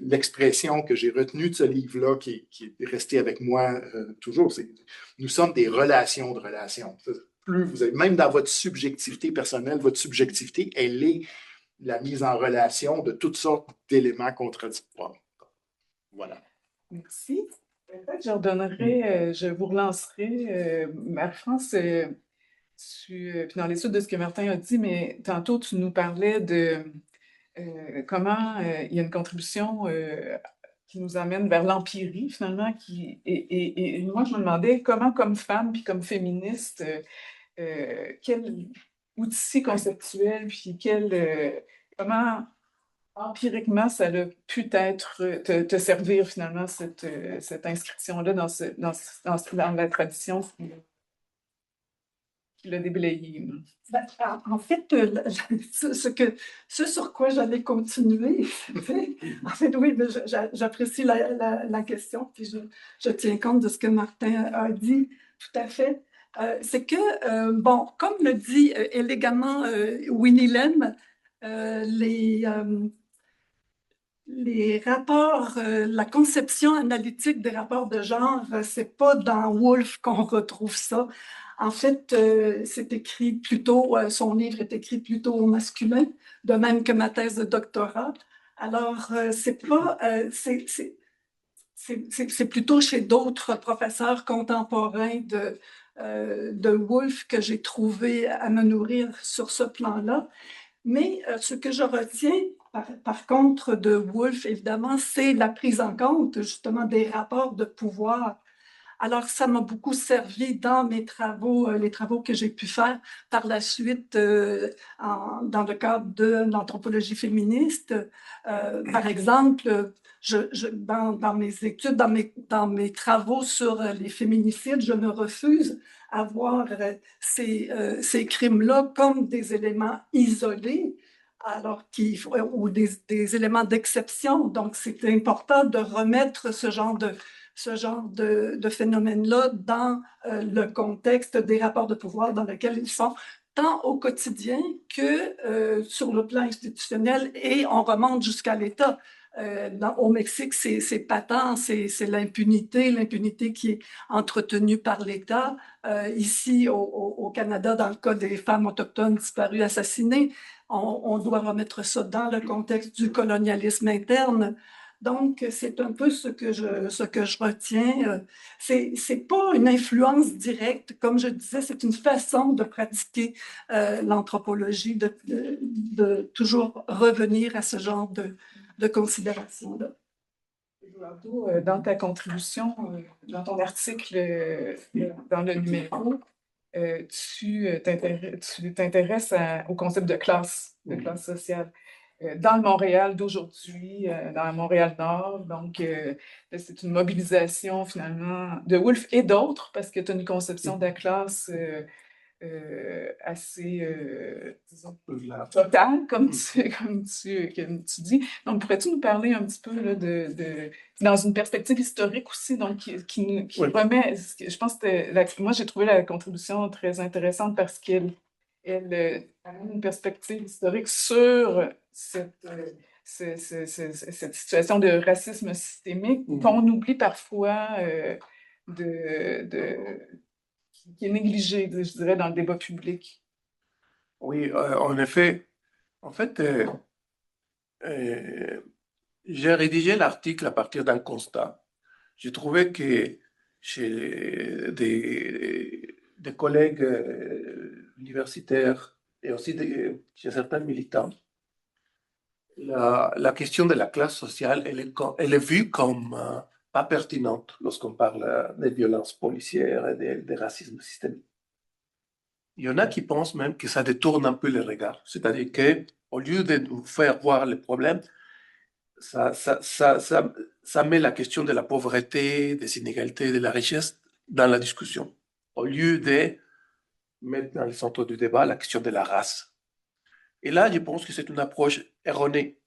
l'expression que j'ai retenue de ce livre-là, qui est restée avec moi toujours, c'est « Nous sommes des relations de relations ». Plus vous avez, même dans votre subjectivité personnelle, votre subjectivité, elle est la mise en relation de toutes sortes d'éléments contradictoires. Voilà. Merci. Peut-être je vous relancerai. Marie-France, puis dans les suites de ce que Martin a dit, mais tantôt tu nous parlais de comment il y a une contribution qui nous amène vers l'empirie, finalement, et moi, je me demandais comment, comme femme, puis comme féministe, quel outil conceptuel, puis comment empiriquement ça a pu te servir, finalement, cette inscription-là dans la tradition qui l'a déblayé. Ben, en fait, ce sur quoi j'allais continuer, en fait, oui, j'apprécie la question, puis je tiens compte de ce que Martin a dit, tout à fait. C'est que, bon, comme le dit élégamment Winnie Lem, les rapports, la conception analytique des rapports de genre, c'est pas dans Woolf qu'on retrouve ça. En fait, c'est écrit plutôt, son livre est écrit plutôt au masculin, de même que ma thèse de doctorat. Alors, c'est plutôt chez d'autres professeurs contemporains de Woolf que j'ai trouvé à me nourrir sur ce plan-là. Mais ce que je retiens, par contre, de Woolf, évidemment, c'est la prise en compte, justement, des rapports de pouvoir. Alors, ça m'a beaucoup servi dans mes travaux, les travaux que j'ai pu faire par la suite dans le cadre de l'anthropologie féministe. Par exemple, dans mes études, dans mes travaux sur les féminicides, je me refuse à voir ces crimes-là comme des éléments isolés, ou des éléments d'exception. Donc, c'est important de remettre ce genre de phénomène-là dans le contexte des rapports de pouvoir dans lesquels ils sont, tant au quotidien que sur le plan institutionnel, et on remonte jusqu'à l'État. Au Mexique, c'est patent, c'est l'impunité qui est entretenue par l'État. Ici, au Canada, dans le cas des femmes autochtones disparues, assassinées, on doit remettre ça dans le contexte du colonialisme interne. Donc, c'est un peu ce que je retiens. C'est pas une influence directe, comme je disais, c'est une façon de pratiquer l'anthropologie, de toujours revenir à ce genre de considération-là. Eduardo, dans ta contribution, dans ton article, dans le numéro, tu t'intéresses au concept de classe sociale. Dans le Montréal d'aujourd'hui, dans la Montréal-Nord. Donc, c'est une mobilisation finalement de Woolf et d'autres, parce que tu as une conception de la classe assez, disons, totale, comme tu dis. Donc, pourrais-tu nous parler un petit peu là, dans une perspective historique aussi, donc qui Oui. remet, je pense que moi j'ai trouvé la contribution très intéressante parce qu'elle amène une perspective historique sur cette situation de racisme systémique qu'on oublie parfois qui est négligée, je dirais, dans le débat public. Oui, en effet. En fait, j'ai rédigé l'article à partir d'un constat. J'ai trouvé que chez des collègues universitaires et aussi chez certains militants, la question de la classe sociale, elle est vue comme pas pertinente lorsqu'on parle des violences policières et des racismes systémiques. Il y en a qui pensent même que ça détourne un peu les regards. C'est-à-dire qu'au lieu de nous faire voir les problèmes, ça met la question de la pauvreté, des inégalités, de la richesse dans la discussion, au lieu de mettre dans le centre du débat la question de la race. Et là, je pense que c'est une approche erronée,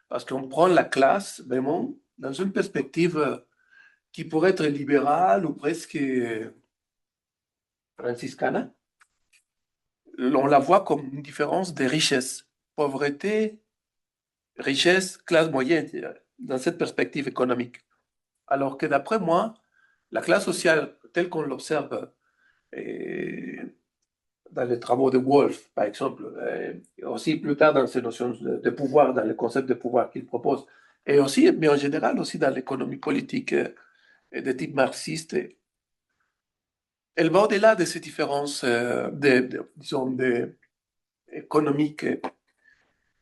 parce qu'on prend la classe vraiment dans une perspective qui pourrait être libérale ou presque franciscane. On la voit comme une différence des richesses, pauvreté, richesse, classe moyenne, dans cette perspective économique. Alors que d'après moi, la classe sociale, telle qu'on l'observe dans les travaux de Wolf, par exemple, et aussi plus tard dans ces notions de pouvoir, dans le concept de pouvoir qu'il propose, et aussi, mais en général aussi dans l'économie politique de type marxiste, elle va au-delà de ces différences, disons, économiques.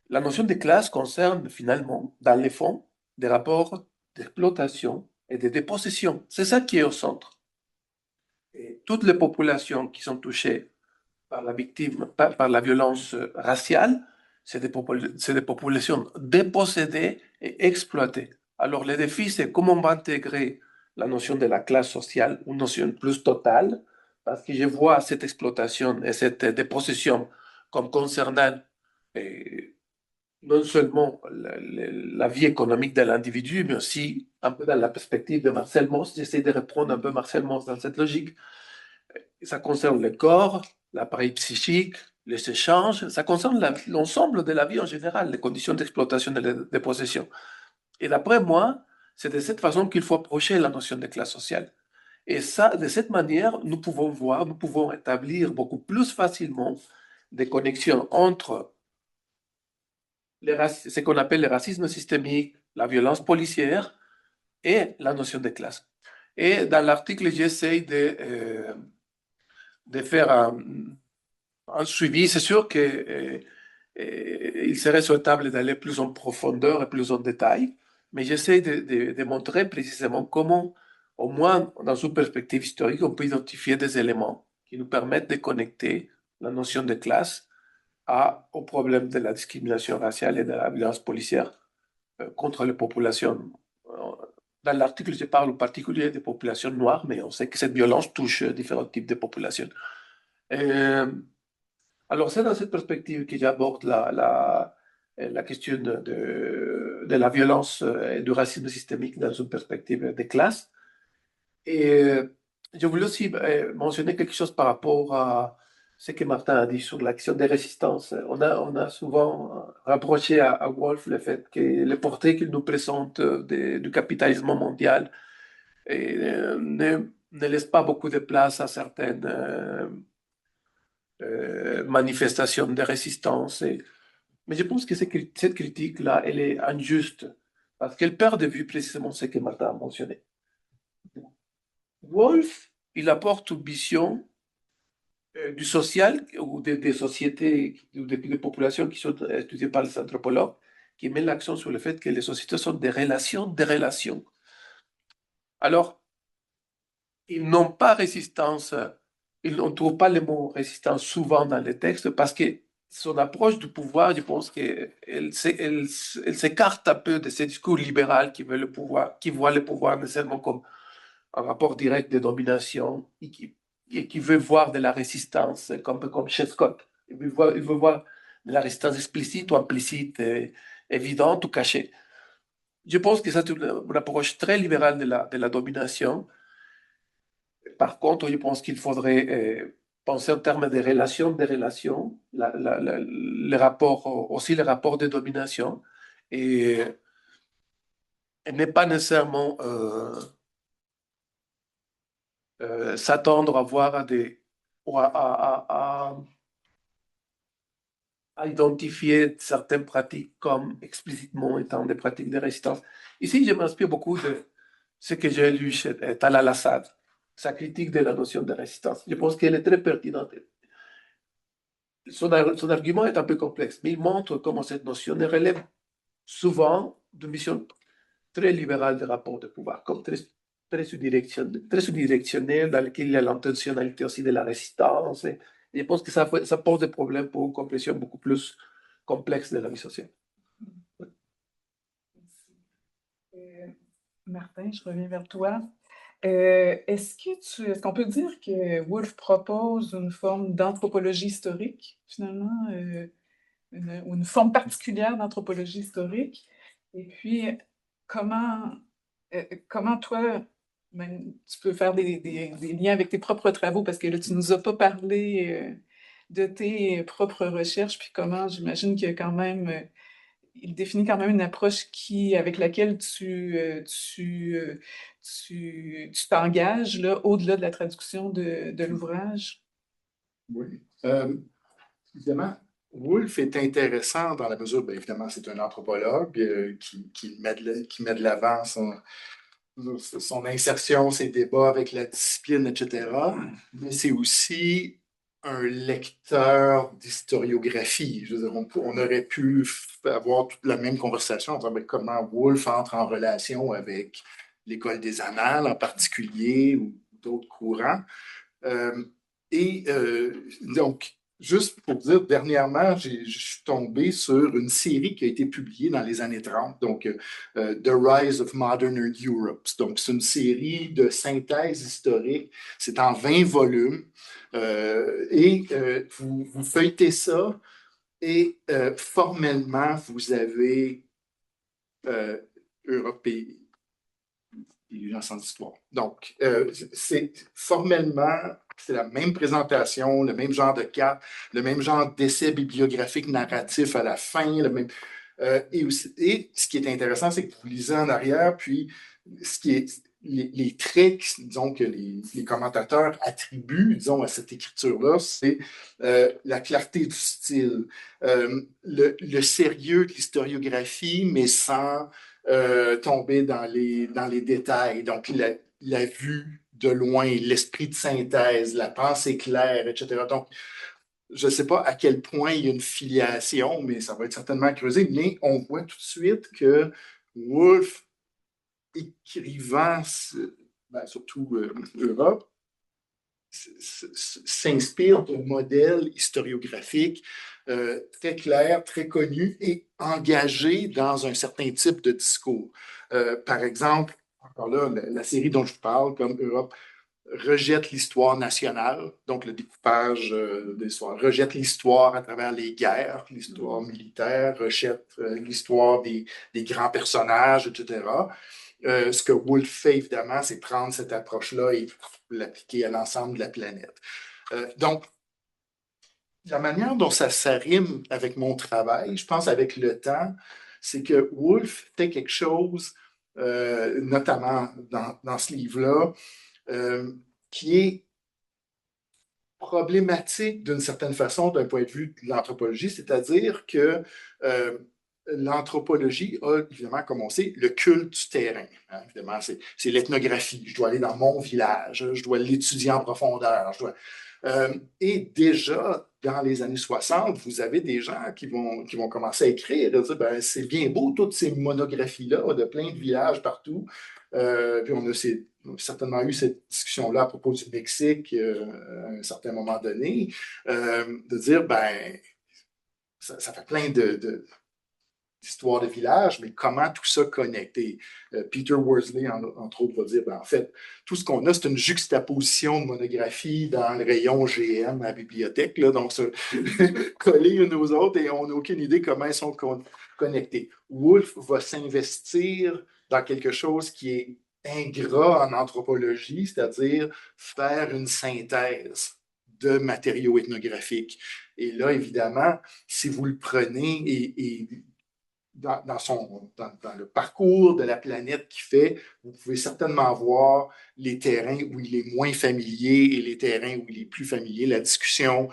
La notion de classe concerne finalement, dans les fonds, des rapports d'exploitation et de dépossession. C'est ça qui est au centre. Et toutes les populations qui sont touchées par la violence raciale, c'est des populations dépossédées et exploitées. Alors le défi, c'est comment on va intégrer la notion de la classe sociale, une notion plus totale, parce que je vois cette exploitation et cette dépossession comme concernant non seulement la vie économique de l'individu, mais aussi un peu dans la perspective de Marcel Mauss. J'essaie de reprendre un peu Marcel Mauss dans cette logique. Ça concerne le corps, l'appareil psychique, les échanges, ça concerne l'ensemble de la vie en général, les conditions d'exploitation et de possession. Et d'après moi, c'est de cette façon qu'il faut approcher la notion de classe sociale. Et ça, de cette manière, nous pouvons établir beaucoup plus facilement des connexions entre ce qu'on appelle le racisme systémique, la violence policière et la notion de classe. Et dans l'article, j'essaie de faire un suivi. C'est sûr qu'il serait souhaitable d'aller plus en profondeur et plus en détail, mais j'essaie de montrer précisément comment, au moins dans une perspective historique, on peut identifier des éléments qui nous permettent de connecter la notion de classe au problème de la discrimination raciale et de la violence policière contre les populations. Dans l'article, je parle en particulier des populations noires, mais on sait que cette violence touche différents types de populations. Alors, c'est dans cette perspective que j'aborde la question de la violence et du racisme systémique dans une perspective de classe. Et je voulais aussi mentionner quelque chose par rapport à ce que Martin a dit sur l'action des résistances. On a souvent rapproché à Wolf le fait que le portrait qu'il nous présente du capitalisme mondial ne laisse pas beaucoup de place à certaines manifestations de résistance. Mais je pense que cette critique-là, elle est injuste parce qu'elle perd de vue précisément ce que Martin a mentionné. Wolf, il apporte une vision du social ou des sociétés ou des populations qui sont étudiées par les anthropologues qui met l'accent sur le fait que les sociétés sont des relations Alors, ils n'ont pas résistance, ils ne trouvent pas le mot résistance souvent dans les textes parce que son approche du pouvoir, je pense qu'elle s'écarte un peu de ce discours libéral qui veut le pouvoir, qui voit le pouvoir nécessairement comme un rapport direct de domination et qui veut voir de la résistance, comme chez Scott. Il veut voir de la résistance explicite ou implicite, évidente ou cachée. Je pense que c'est une approche très libérale de la domination. Par contre, je pense qu'il faudrait penser en termes des relations, les rapports, aussi les rapports de domination, et, et n'est pas nécessairement s'attendre à voir ou à identifier certaines pratiques comme explicitement étant des pratiques de résistance. Ici, je m'inspire beaucoup de ce que j'ai lu chez Talal Assad, sa critique de la notion de résistance. Je pense qu'elle est très pertinente. Son argument est un peu complexe, mais il montre comment cette notion relève souvent d'une vision très libérale des rapports de pouvoir, comme très unidirectionnelle, dans laquelle il y a l'intentionnalité aussi de la résistance. Et je pense que ça pose des problèmes pour une compréhension beaucoup plus complexe de la vie sociale. Martin, je reviens vers toi. Est-ce qu'on peut dire que Woolf propose une forme d'anthropologie historique, finalement, ou une forme particulière d'anthropologie historique? Et puis, comment, comment toi, tu peux faire des liens avec tes propres travaux, parce que là, tu nous as pas parlé de tes propres recherches, puis comment, j'imagine qu'il y a quand même, il définit quand même une approche avec laquelle tu t'engages là, au-delà de la traduction de l'ouvrage. Oui. Évidemment, Woolf est intéressant dans la mesure, bien évidemment, c'est un anthropologue qui met de l'avant son insertion, ses débats avec la discipline, etc. Mais c'est aussi un lecteur d'historiographie. Je veux dire, on aurait pu avoir toute la même conversation en disant comment Woolf entre en relation avec l'école des annales en particulier ou d'autres courants. Donc, juste pour dire, dernièrement, je suis tombé sur une série qui a été publiée dans les années 30, donc The Rise of Modern Europe. Donc, c'est une série de synthèse historique. C'est en 20 volumes. Vous feuilletez ça et formellement, vous avez Europe et les gens sans histoire. Donc, formellement, c'est la même présentation, le même genre de carte, le même genre d'essai bibliographique narratif à la fin. Et ce qui est intéressant, c'est que vous lisez en arrière, puis les traits, disons, que les commentateurs attribuent, disons, à cette écriture-là, c'est la clarté du style, le sérieux de l'historiographie, mais sans tomber dans les détails. Donc, la vue de loin, l'esprit de synthèse, la pensée claire, etc. Donc, je ne sais pas à quel point il y a une filiation, mais ça va être certainement creusé. Mais on voit tout de suite que Woolf, écrivant, surtout Europe, s'inspire de modèles historiographiques très clairs, très connus et engagés dans un certain type de discours. Par exemple, encore là, la série dont je vous parle, comme Europe, rejette l'histoire nationale, donc le découpage de l'histoire, rejette l'histoire à travers les guerres, l'histoire militaire, rejette l'histoire des grands personnages, etc. Ce que Woolf fait, évidemment, c'est prendre cette approche-là et l'appliquer à l'ensemble de la planète. Donc, la manière dont ça s'arrime avec mon travail, je pense avec le temps, c'est que Woolf fait quelque chose, notamment dans ce livre-là, qui est problématique d'une certaine façon d'un point de vue de l'anthropologie, c'est-à-dire que l'anthropologie a, évidemment, comme on sait, le culte du terrain. Hein, évidemment, c'est l'ethnographie. Je dois aller dans mon village, je dois l'étudier en profondeur. Et déjà, dans les années 60, vous avez des gens qui vont commencer à écrire, dire, c'est bien beau, toutes ces monographies-là de plein de villages partout, Puis on a certainement eu cette discussion-là à propos du Mexique à un certain moment donné, de dire, ben, ça fait plein d'histoires de village, mais comment tout ça connecté? Peter Worsley, entre autres, va dire, ben, en fait, tout ce qu'on a, c'est une juxtaposition de monographies dans le rayon GM à la bibliothèque, là, donc collées une aux autres et on n'a aucune idée comment elles sont connectées. Woolf va s'investir dans quelque chose qui est ingrat en anthropologie, c'est-à-dire faire une synthèse de matériaux ethnographiques. Et là, évidemment, si vous le prenez et dans le parcours de la planète qu'il fait, vous pouvez certainement voir les terrains où il est moins familier et les terrains où il est plus familier. La discussion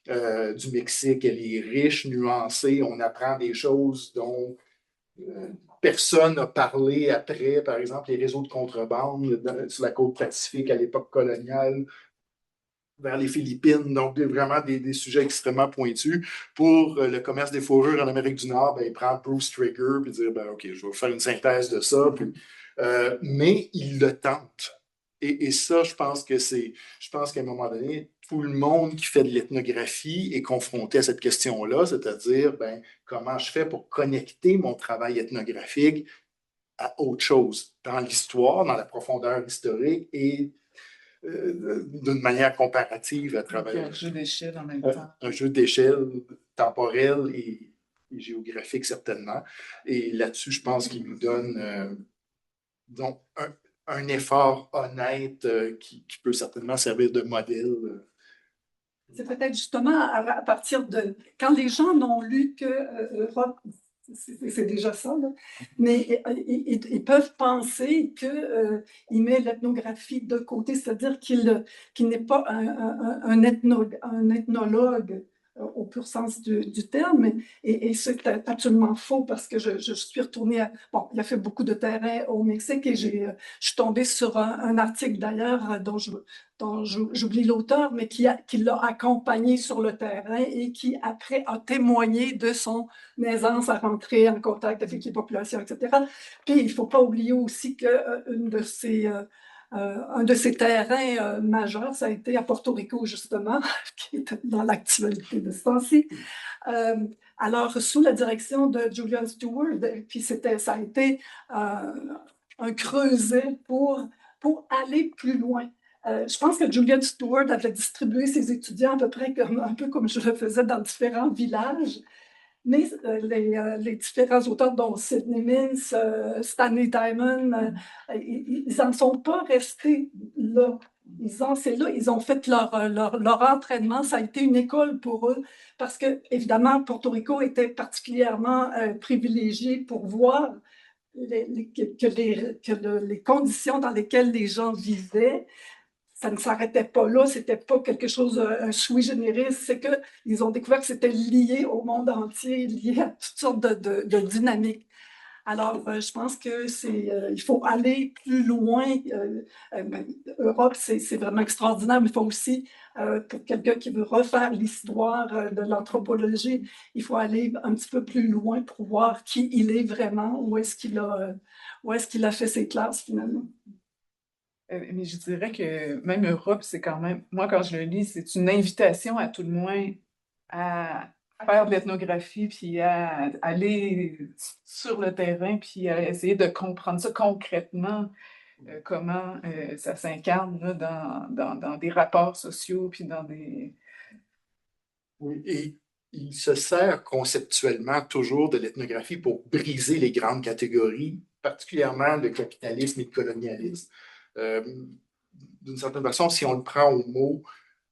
du Mexique, elle est riche, nuancée. On apprend des choses dont personne n'a parlé après, par exemple, les réseaux de contrebande sur la côte pacifique à l'époque coloniale, vers les Philippines, donc vraiment des sujets extrêmement pointus. Pour le commerce des fourrures en Amérique du Nord, ben, il prend Bruce Trigger puis dire, ben, OK, je vais faire une synthèse de ça. Puis, mais il le tente. Et ça, je pense qu'à un moment donné, tout le monde qui fait de l'ethnographie est confronté à cette question-là, c'est-à-dire, ben, comment je fais pour connecter mon travail ethnographique à autre chose, dans l'histoire, dans la profondeur historique et d'une manière comparative à travers un jeu d'échelle en même temps. un jeu d'échelle temporel et géographique, certainement. Et là-dessus, je pense qu'il nous donne donc un effort honnête qui peut certainement servir de modèle. C'est peut-être justement à partir de... Quand les gens n'ont lu que Europe, c'est déjà ça, là. Mais ils peuvent penser qu'il met l'ethnographie de côté, c'est-à-dire qu'il n'est pas un ethnologue au pur sens du terme. Et c'est absolument faux parce que je suis retournée à... Bon, il a fait beaucoup de terrain au Mexique et je suis tombée sur un article d'ailleurs dont j'oublie l'auteur, mais qui l'a accompagné sur le terrain et qui, après, a témoigné de son aisance à rentrer en contact avec les populations, etc. Puis, il ne faut pas oublier aussi un de ses terrains majeurs, ça a été à Porto Rico, justement, qui est dans l'actualité de ce temps-ci. Alors, sous la direction de Julian Stewart, puis ça a été un creuset pour aller plus loin. Je pense que Julian Stewart avait distribué ses étudiants à peu près un peu comme je le faisais dans différents villages. Mais les différents auteurs, dont Sidney Mintz, Stanley Diamond, ils n'en sont pas restés là. Ils ont fait leur entraînement. Ça a été une école pour eux parce que, évidemment, Porto Rico était particulièrement privilégié pour voir que les conditions dans lesquelles les gens vivaient, ça ne s'arrêtait pas là, c'était pas quelque chose, un sui generis, c'est qu'ils ont découvert que c'était lié au monde entier, lié à toutes sortes de dynamiques. Alors, je pense il faut aller plus loin. Europe, c'est vraiment extraordinaire, mais il faut aussi, pour quelqu'un qui veut refaire l'histoire de l'anthropologie, il faut aller un petit peu plus loin pour voir qui il est vraiment, où est-ce qu'il a fait ses classes finalement. Mais je dirais que même Europe, c'est quand même, moi quand je le lis, c'est une invitation à tout le moins à faire de l'ethnographie, puis à aller sur le terrain, puis à essayer de comprendre ça concrètement, comment ça s'incarne là, dans des rapports sociaux, puis dans des... Oui, et il se sert conceptuellement toujours de l'ethnographie pour briser les grandes catégories, particulièrement le capitalisme et le colonialisme. D'une certaine façon, si on le prend au mot,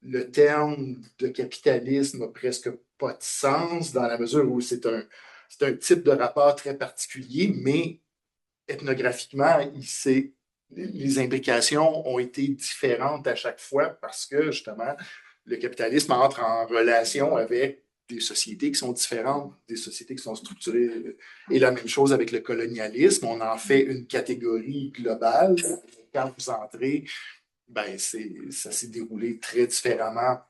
le terme de capitalisme n'a presque pas de sens dans la mesure où c'est un type de rapport très particulier, mais ethnographiquement, les imbrications ont été différentes à chaque fois parce que, justement, le capitalisme entre en relation avec des sociétés qui sont différentes, des sociétés qui sont structurées. Et la même chose avec le colonialisme, on en fait une catégorie globale. Quand vous entrez, ben ça s'est déroulé très différemment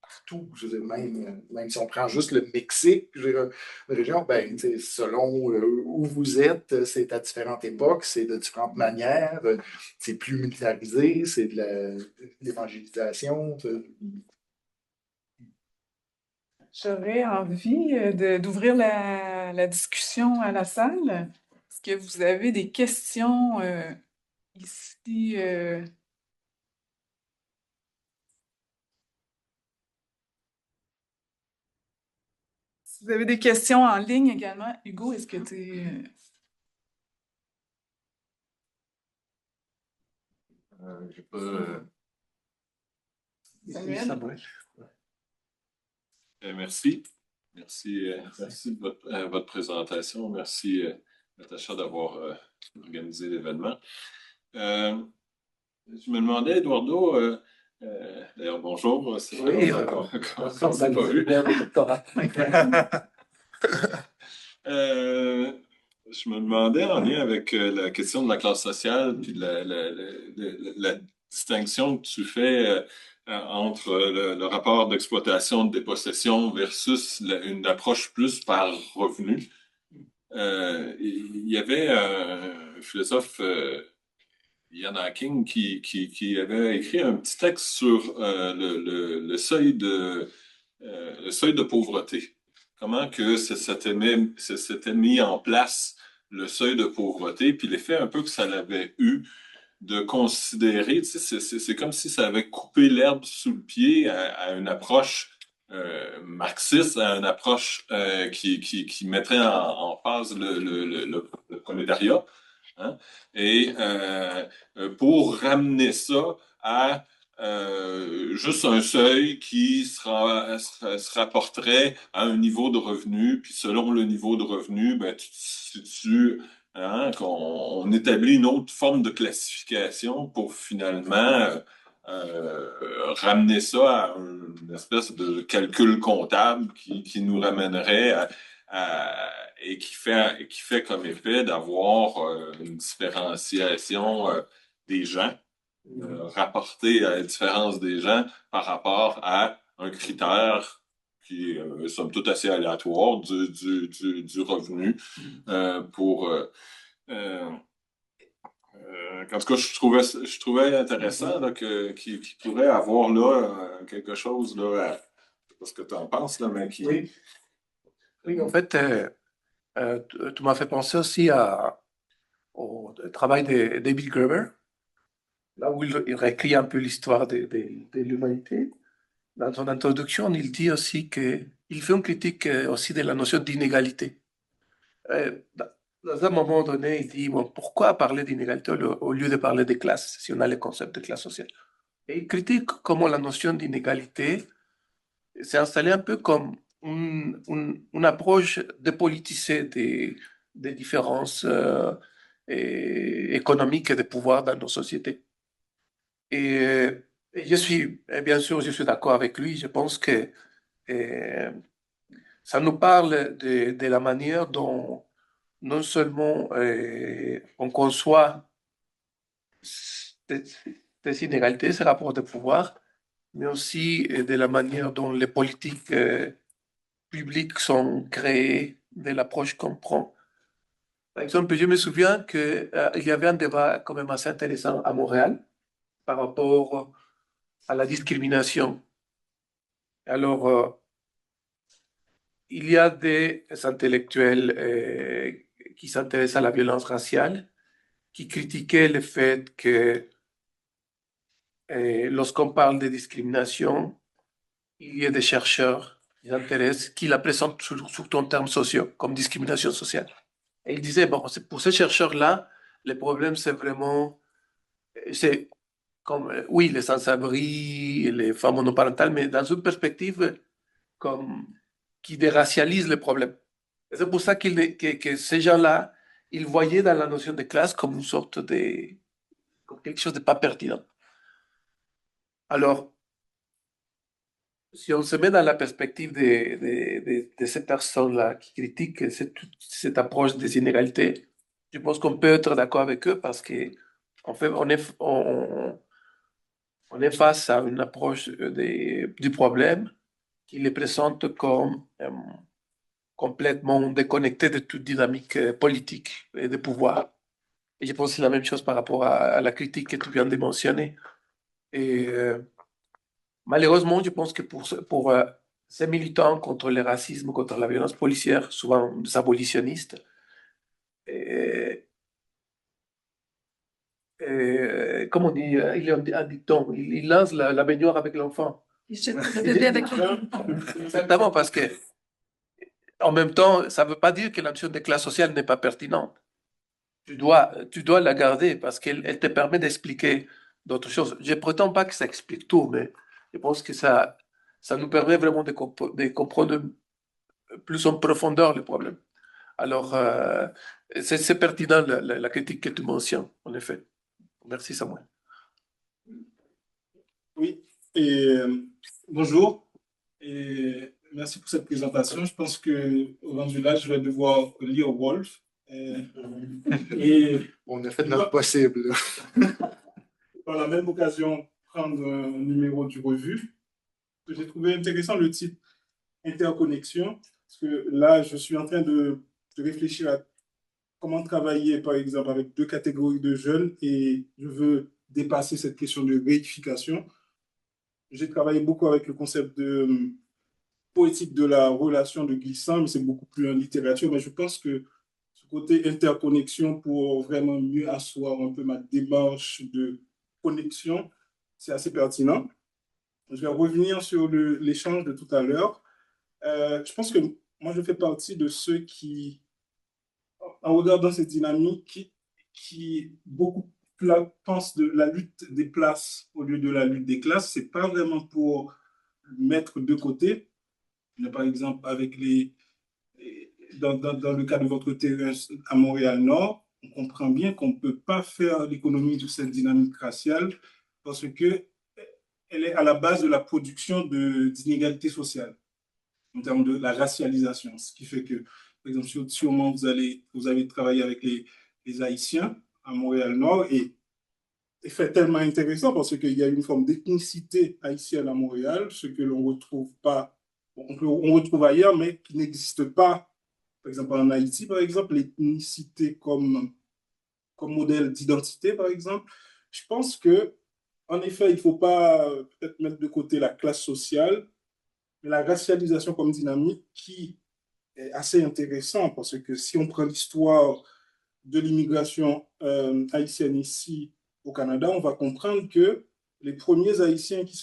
partout. Je veux dire, même si on prend juste le Mexique, je veux dire, une région, ben, tu sais, selon où vous êtes, c'est à différentes époques, c'est de différentes manières, c'est plus militarisé, c'est de l'évangélisation. J'aurais envie d'ouvrir la discussion à la salle. Est-ce que vous avez des questions ici? Si vous avez des questions en ligne également, Hugo, est-ce que tu es... J'ai pas, Samuel? Samuel. merci. Merci de votre présentation. Merci, Natacha, d'avoir organisé l'événement. Je me demandais, Eduardo, d'ailleurs, bonjour. C'est Oui, on s'est pas vu. Je me demandais, en lien avec la question de la classe sociale, puis la distinction que tu fais entre le rapport d'exploitation de dépossession versus une approche plus par revenu. Il y avait un philosophe, Ian Hacking, qui avait écrit un petit texte sur le seuil le seuil de pauvreté. Comment que ça s'était mis en place le seuil de pauvreté, puis l'effet un peu que ça l'avait eu de considérer, tu sais, c'est comme si ça avait coupé l'herbe sous le pied à une approche marxiste, à une approche qui mettrait en phase le prolétariat, hein, et pour ramener ça à juste un seuil qui se rapporterait à un niveau de revenu, puis selon le niveau de revenu, ben, tu te situes, hein, on établit une autre forme de classification pour finalement ramener ça à une espèce de calcul comptable qui nous ramènerait et qui fait comme effet d'avoir une différenciation des gens, rapportée à la différence des gens par rapport à un critère qui est, somme toute, assez aléatoire du revenu pour... en tout cas, je trouvais intéressant là, qu'il pourrait avoir là quelque chose, là, je sais pas ce que tu en penses, là, mais qui... Oui, oui, en fait, tu m'as fait penser aussi au travail de David Graeber, là où il réécrit un peu l'histoire de l'humanité. Dans son introduction, il dit aussi qu'il fait une critique aussi de la notion d'inégalité. Dans un moment donné, il dit, bon, pourquoi parler d'inégalité au lieu de parler de classe, si on a le concept de classe sociale? Et il critique comment la notion d'inégalité s'est installée un peu comme une approche dépolitisée des différences économiques et de pouvoir dans nos sociétés. Et, bien sûr, je suis d'accord avec lui. Je pense que euh, ça nous parle de la manière dont non seulement on conçoit ces, ces inégalités, ces rapports de pouvoir, mais aussi de la manière dont les politiques publiques sont créées, de l'approche qu'on prend. Par exemple, je me souviens qu'il y avait un débat quand même assez intéressant à Montréal par rapport à la discrimination. Alors, il y a des intellectuels qui s'intéressent à la violence raciale, qui critiquaient le fait que lorsqu'on parle de discrimination, il y a des chercheurs qui s'intéressent, qui la présentent surtout en termes sociaux, comme discrimination sociale. Et ils disaient, bon, pour ces chercheurs-là, le problème, c'est vraiment, c'est comme, oui, les sans-abri, les femmes monoparentales, mais dans une perspective comme, qui déracialise le problème. Et c'est pour ça que ces gens-là, ils voyaient dans la notion de classe comme une sorte de, comme quelque chose de pas pertinent. Alors, si on se met dans la perspective de ces personnes-là qui critiquent cette approche des inégalités, je pense qu'on peut être d'accord avec eux parce que en fait, on est face à une approche du problème qui les présente comme complètement déconnectés de toute dynamique politique et de pouvoir. Et je pense que c'est la même chose par rapport à la critique que tu viens de mentionner. Et malheureusement, je pense que pour ces militants contre le racisme, contre la violence policière, souvent des abolitionnistes, comme on dit, il y a un dicton, il lance la baignoire avec l'enfant. Il jette le bébé avec Exactement, parce que en même temps, ça ne veut pas dire que la notion de classe sociale n'est pas pertinente. Tu dois la garder parce qu'elle te permet d'expliquer d'autres choses. Je ne prétends pas que ça explique tout, mais je pense que ça nous permet vraiment de comprendre plus en profondeur les problèmes. Alors, c'est pertinent la critique que tu mentionnes, en effet. Merci, Samuel. Oui, et bonjour, et merci pour cette présentation. Je pense que au rendu là, je vais devoir lire Wolf. Et On a fait notre possible. par la même occasion, prendre un numéro du revue. J'ai trouvé intéressant le titre Interconnexion, parce que là, je suis en train de réfléchir à comment travailler, par exemple, avec deux catégories de jeunes, et je veux dépasser cette question de réification. J'ai travaillé beaucoup avec le concept de poétique de la relation de glissant, mais c'est beaucoup plus en littérature. Mais je pense que ce côté interconnexion, pour vraiment mieux asseoir un peu ma démarche de connexion, c'est assez pertinent. Je vais revenir sur l'échange de tout à l'heure. Je pense que moi, je fais partie de ceux qui, en regardant cette dynamique, qui beaucoup pensent de la lutte des places au lieu de la lutte des classes. C'est pas vraiment pour mettre de côté. Par exemple, avec dans le cas de votre terrain à Montréal-Nord, on comprend bien qu'on ne peut pas faire l'économie de cette dynamique raciale parce que elle est à la base de la production d'inégalités sociales en termes de la racialisation. Ce qui fait que, par exemple, sûrement vous avez travaillé avec les Haïtiens à Montréal-Nord et fait tellement intéressant parce qu'il y a une forme d'ethnicité haïtienne à Montréal, ce que l'on ne retrouve pas, on retrouve ailleurs, mais qui n'existe pas, par exemple en Haïti, par exemple, l'ethnicité comme modèle d'identité, par exemple. Je pense que, en effet, il ne faut pas peut-être mettre de côté la classe sociale, mais la racialisation comme dynamique qui est assez intéressant parce que si on prend l'histoire de l'immigration haïtienne ici au Canada, on va comprendre que les premiers Haïtiens qui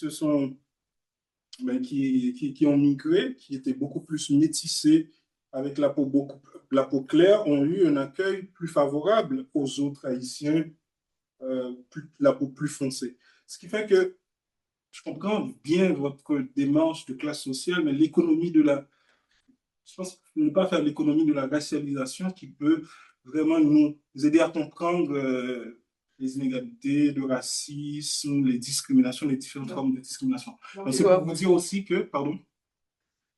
ont migré, qui étaient beaucoup plus métissés avec la peau claire, ont eu un accueil plus favorable aux autres Haïtiens, la peau plus foncée. Ce qui fait que je comprends bien votre démarche de classe sociale, mais je pense ne pas faire l'économie de la racialisation qui peut vraiment nous aider à comprendre les inégalités, le racisme, les discriminations, les différentes formes de discrimination. Donc, c'est pour vous dire aussi que, pardon,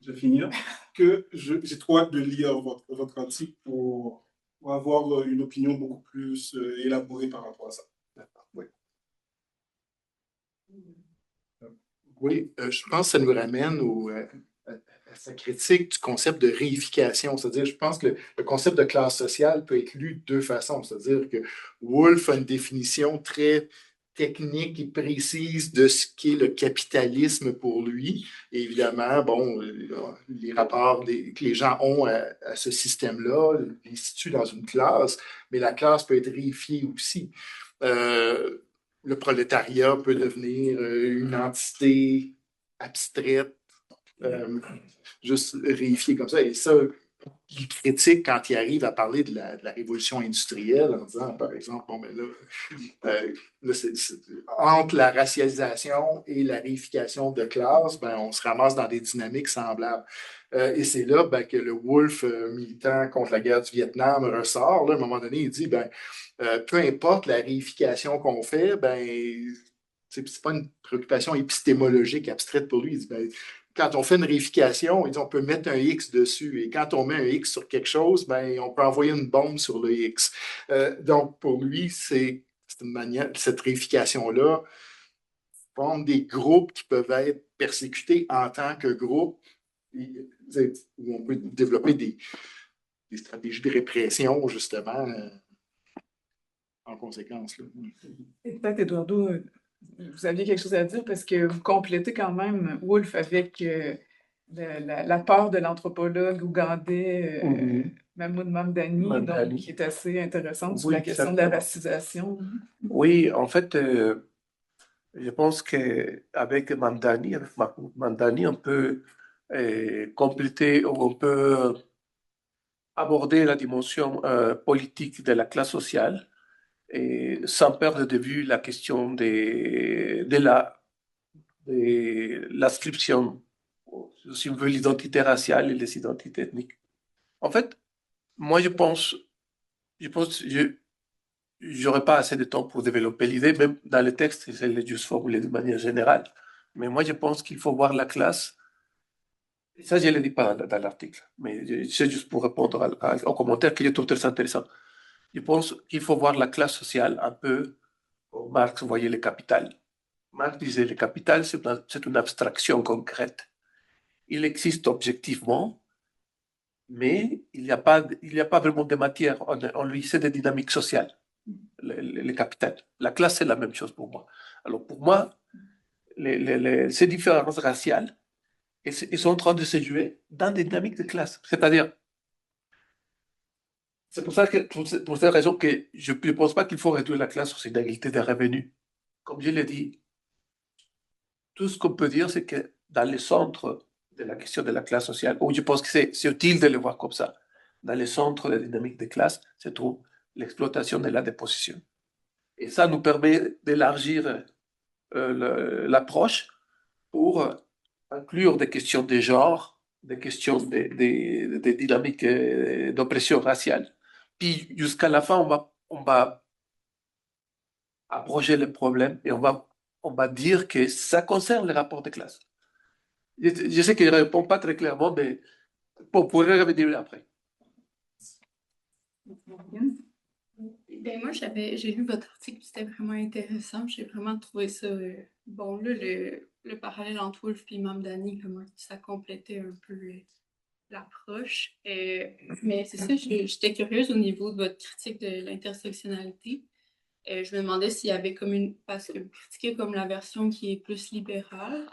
je vais finir, que j'ai trop hâte de lire votre article pour avoir une opinion beaucoup plus élaborée par rapport à ça. Oui. Oui, je pense que ça nous ramène à sa critique du concept de réification. C'est-à-dire, je pense que le concept de classe sociale peut être lu de deux façons. C'est-à-dire que Wolf a une définition très technique et précise de ce qu'est le capitalisme pour lui. Et évidemment, bon, les rapports que les gens ont à ce système-là les situent dans une classe, mais la classe peut être réifiée aussi. Le prolétariat peut devenir une entité abstraite, juste réifiée comme ça. Et ça, il critique quand il arrive à parler de la révolution industrielle en disant, par exemple, bon, ben là, entre la racialisation et la réification de classe, ben, on se ramasse dans des dynamiques semblables. Et c'est là que le Wolf, militant contre la guerre du Vietnam, ressort. Là, à un moment donné, il dit, peu importe la réification qu'on fait, c'est pas une préoccupation épistémologique abstraite pour lui. Il dit, quand on fait une réification, il dit, on peut mettre un X dessus. Et quand on met un X sur quelque chose, on peut envoyer une bombe sur le X. Donc, pour lui, c'est une manière, cette réification-là forment des groupes qui peuvent être persécutés en tant que groupe, où on peut développer des stratégies de répression, justement, en conséquence. Là. Et peut-être, Eduardo, vous aviez quelque chose à dire parce que vous complétez quand même Woolf avec l'apport de l'anthropologue ougandais Mahmoud Mamdani, Mamdani. donc, qui est assez intéressante sur Oui, la question de la exactement. racisation. Oui, en fait, je pense qu'avec Mamdani, avec Mahmoud Mamdani, on peut compléter, ou on peut aborder la dimension politique de la classe sociale et sans perdre de vue la question de l'inscription, si on veut, l'identité raciale et les identités ethniques. En fait, moi, j'aurais pas assez de temps pour développer l'idée, même dans le texte, je l'ai juste formulé de manière générale. Mais moi, je pense qu'il faut voir la classe. Ça, je ne le dis pas dans l'article, mais c'est juste pour répondre aux commentaires que je trouve très intéressant. Je pense qu'il faut voir la classe sociale un peu comme Marx voyait le capital. Marx disait le capital, c'est une abstraction concrète. Il existe objectivement, mais il n'y a pas vraiment de matière. On lui sait des dynamiques sociales, le capital. La classe, c'est la même chose pour moi. Alors pour moi, ces différences raciales, ils sont en train de se jouer dans des dynamiques de classe. C'est-à-dire, c'est pour ça que, pour cette raison que je ne pense pas qu'il faut réduire la classe aux inégalités des revenus. Comme je l'ai dit, tout ce qu'on peut dire, c'est que dans le centre de la question de la classe sociale, où je pense que c'est utile de le voir comme ça, dans le centre de la dynamique de classe, se trouve l'exploitation de la dépossession. Et ça nous permet d'élargir l'approche pour inclure des questions de genre, des questions de dynamique d'oppression raciale. Puis jusqu'à la fin, on va abroger le problème et on va dire que ça concerne les rapports de classe. Je sais qu'il ne répond pas très clairement, mais on pourrait revenir après. Ben moi, j'ai lu votre article, c'était vraiment intéressant. J'ai vraiment trouvé ça bon. Là, le parallèle entre Woolf et Mamdani, comment ça complétait un peu l'approche. Mais c'est ça, j'étais curieuse au niveau de votre critique de l'intersectionnalité. Je me demandais s'il y avait comme parce que vous critiquez comme la version qui est plus libérale.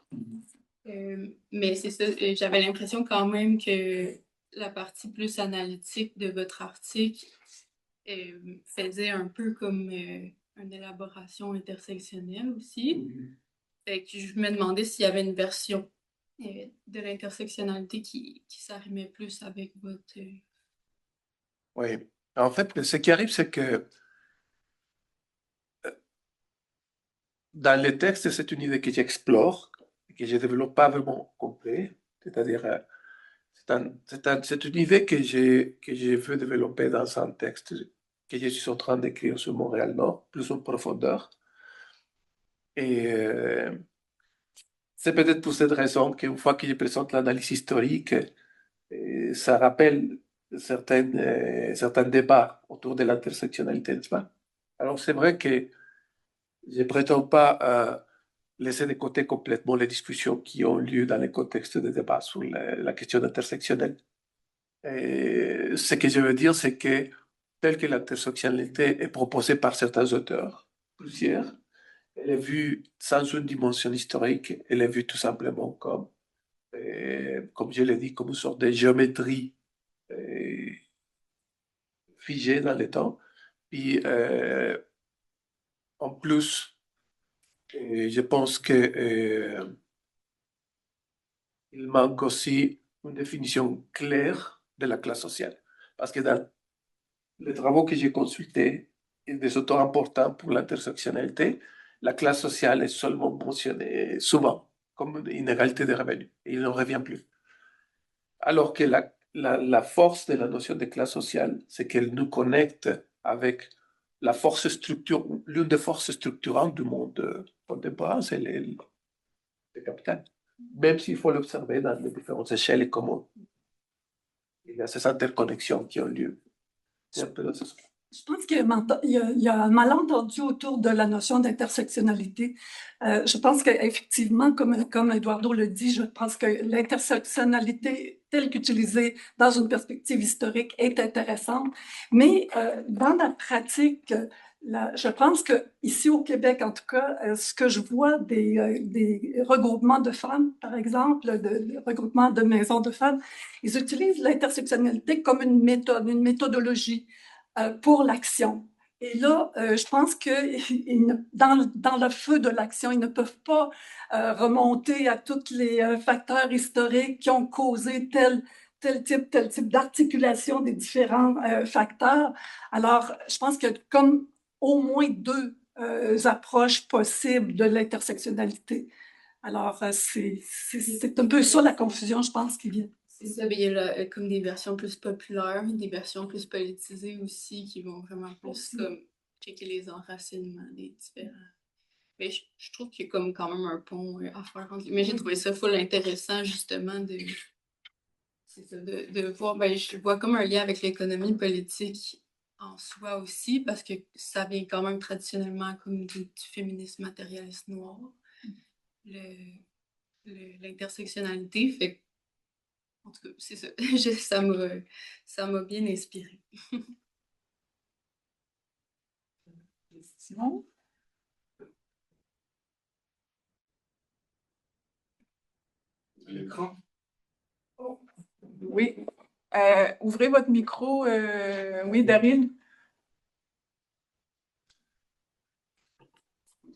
Mais c'est ça, j'avais l'impression quand même que la partie plus analytique de votre article faisait un peu comme une élaboration intersectionnelle aussi. Fait que je me demandais s'il y avait une version de l'intersectionnalité qui s'arrimait plus avec votre... Oui. En fait, ce qui arrive, c'est que dans les textes, c'est une idée que j'explore, que je ne développe pas vraiment complet. C'est-à-dire, c'est une idée que je veux développer dans un texte que je suis en train d'écrire sur Montréal-Nord, plus en profondeur. Et c'est peut-être pour cette raison qu'une fois que je présente l'analyse historique, ça rappelle certains débats autour de l'intersectionnalité, n'est-ce pas? Alors c'est vrai que je ne prétends pas laisser de côté complètement les discussions qui ont lieu dans le contexte des débats sur la question intersectionnelle. Et ce que je veux dire, c'est que telle que l'intersectionnalité est proposée par certains auteurs, plusieurs, elle est vue sans une dimension historique, elle est vue tout simplement comme je l'ai dit, comme une sorte de géométrie figée dans le temps. Puis, en plus, je pense que il manque aussi une définition claire de la classe sociale. Parce que dans les travaux que j'ai consultés, et des auteurs importants pour l'intersectionnalité, la classe sociale est seulement mentionnée souvent comme une inégalité de revenus. Et il n'en revient plus. Alors que la force de la notion de classe sociale, c'est qu'elle nous connecte avec la force l'une des forces structurantes du monde contemporain, c'est le capital. Même s'il faut l'observer dans les différentes échelles et comment il y a ces interconnexions qui ont lieu. C'est un peu dans ce sens. Je pense il y a un malentendu autour de la notion d'intersectionnalité. Je pense qu'effectivement, comme Eduardo le dit, je pense que l'intersectionnalité telle qu'utilisée dans une perspective historique est intéressante, mais dans la pratique, je pense que ici au Québec, en tout cas, ce que je vois des regroupements de femmes, par exemple, de regroupements de maisons de femmes, ils utilisent l'intersectionnalité comme une méthode, une méthodologie pour l'action. Et là, je pense que dans le feu de l'action, ils ne peuvent pas remonter à tous les facteurs historiques qui ont causé tel type d'articulation des différents facteurs. Alors, je pense qu'il y a comme au moins deux approches possibles de l'intersectionnalité. Alors, c'est un peu ça la confusion, je pense, qui vient. C'est ça, mais il y a comme des versions plus populaires, des versions plus politisées aussi, qui vont vraiment plus comme checker les enracinements des différents. Mais je trouve qu'il y a comme quand même un pont à faire. Mais j'ai trouvé ça full intéressant, justement, de voir, ben, je vois comme un lien avec l'économie politique en soi aussi, parce que ça vient quand même traditionnellement comme du féminisme matérialiste noir, l'intersectionnalité. Fait en tout cas, c'est ça. Ça m'a bien inspiré. Question? L'écran. Oui. Ouvrez votre micro. Oui, Daryl?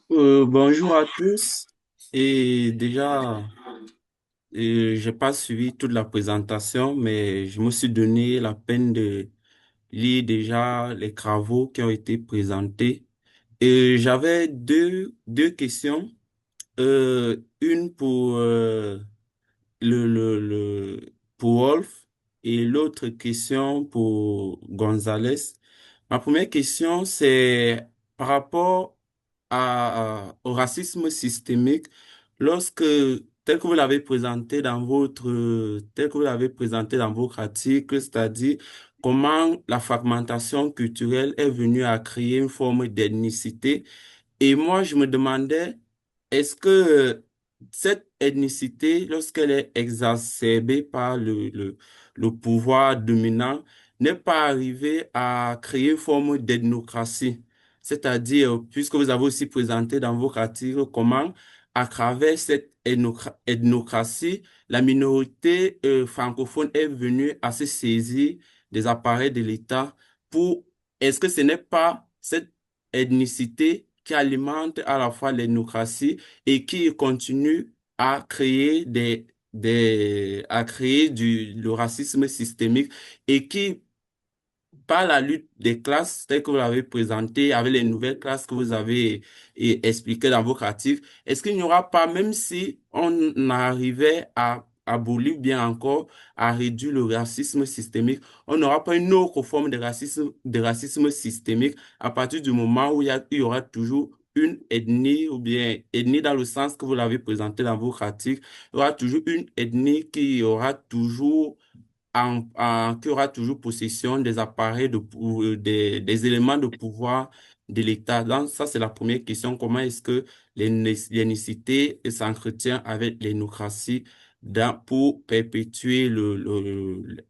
Bonjour à tous. Et déjà, j'ai pas suivi toute la présentation, mais je me suis donné la peine de lire déjà les travaux qui ont été présentés. Et j'avais deux questions. Une pour Wolf et l'autre question pour Gonzalez. Ma première question, c'est par rapport au racisme systémique. Lorsque, tel que vous l'avez présenté tel que vous l'avez présenté dans votre article, c'est-à-dire comment la fragmentation culturelle est venue à créer une forme d'ethnicité. Et moi, je me demandais, est-ce que cette ethnicité, lorsqu'elle est exacerbée par le pouvoir dominant, n'est pas arrivée à créer une forme d'ethnocratie? C'est-à-dire, puisque vous avez aussi présenté dans vos articles comment, à travers cette ethnocratie, la minorité francophone est venue à se saisir des appareils de l'État pour, est-ce que ce n'est pas cette ethnicité qui alimente à la fois l'ethnocratie et qui continue à créer le racisme systémique et qui, par la lutte des classes, telle que vous l'avez présenté, avec les nouvelles classes que vous avez expliquées dans vos articles, est-ce qu'il n'y aura pas, même si on arrivait à abolir bien encore, à réduire le racisme systémique, on n'aura pas une autre forme de racisme systémique à partir du moment où il y aura toujours une ethnie, ou bien ethnie dans le sens que vous l'avez présenté dans vos articles, il y aura toujours une ethnie qui aura toujours qui aura toujours possession des appareils des éléments de pouvoir de l'État. Donc, ça, c'est la première question. Comment est-ce que l'ethnicité s'entretient avec l'ethnocratie pour perpétuer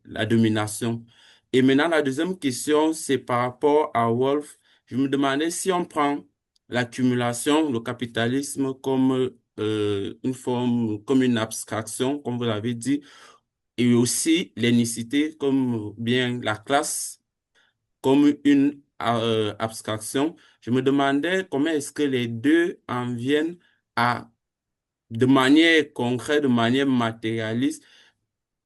la domination? Et maintenant, la deuxième question, c'est par rapport à Wolf. Je me demandais si on prend l'accumulation, le capitalisme comme une forme, comme une abstraction, comme vous l'avez dit, et aussi l'ethnicité comme bien la classe, comme une abstraction. Je me demandais comment est-ce que les deux en viennent à, de manière concrète, de manière matérialiste,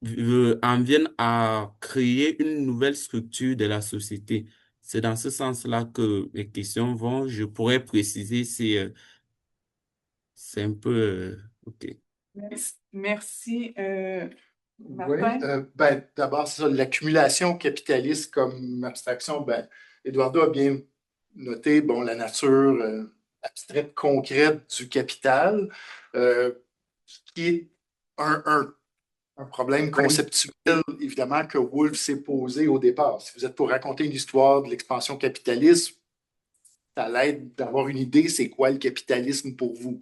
en viennent à créer une nouvelle structure de la société. C'est dans ce sens-là que mes questions vont. Je pourrais préciser si c'est un peu... OK. Merci. Oui, Martin? d'abord, c'est ça, l'accumulation capitaliste comme abstraction. Eduardo a bien noté bon, la nature abstraite, concrète du capital, qui est un un problème conceptuel, évidemment, que Woolf s'est posé au départ. Si vous êtes pour raconter une histoire de l'expansion capitaliste, ça l'aide d'avoir une idée, c'est quoi le capitalisme pour vous.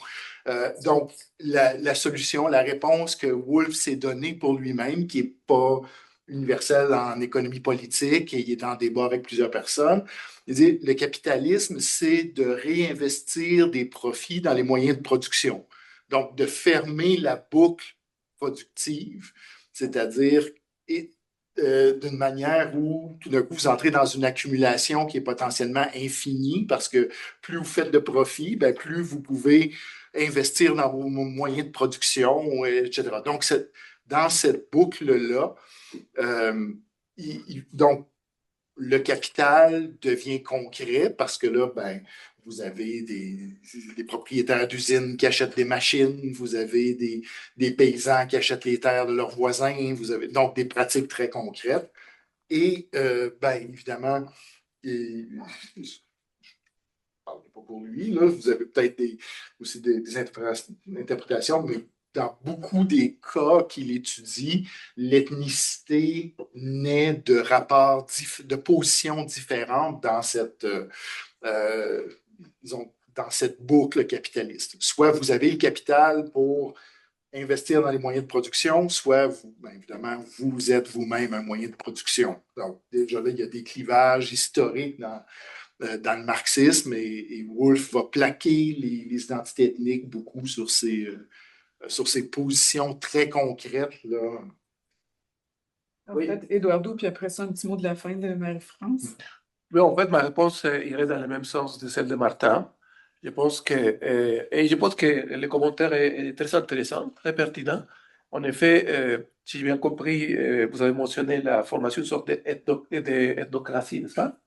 Donc, la solution, la réponse que Woolf s'est donnée pour lui-même, qui n'est pas universelle en économie politique, et il est en débat avec plusieurs personnes, il dit, le capitalisme, c'est de réinvestir des profits dans les moyens de production. Donc, de fermer la boucle productive, c'est-à-dire d'une manière où tout d'un coup vous entrez dans une accumulation qui est potentiellement infinie parce que plus vous faites de profit, ben, plus vous pouvez investir dans vos moyens de production, etc. Donc, dans cette boucle-là, donc, le capital devient concret parce que là, ben, vous avez des propriétaires d'usines qui achètent des machines, vous avez des paysans qui achètent les terres de leurs voisins, vous avez donc des pratiques très concrètes. Et, ben, évidemment, je ne parle pas pour lui, là, vous avez peut-être aussi des interprétations, mais dans beaucoup des cas qu'il étudie, l'ethnicité naît de rapports, de positions différentes dans disons, dans cette boucle capitaliste. Soit vous avez le capital pour investir dans les moyens de production, soit vous, bien évidemment, vous êtes vous-même un moyen de production. Donc, déjà là, il y a des clivages historiques dans le marxisme et Woolf va plaquer les identités ethniques beaucoup sur ces positions très concrètes, là. En fait, Eduardo, puis après ça, un petit mot de la fin de Marie-France. Oui, en fait, ma réponse irait dans le même sens de celle de Martin. Je pense que le commentaire est très intéressant, très pertinent. En effet, si j'ai bien compris, vous avez mentionné la formation, une sorte d'ethnocratie, n'est-ce pas?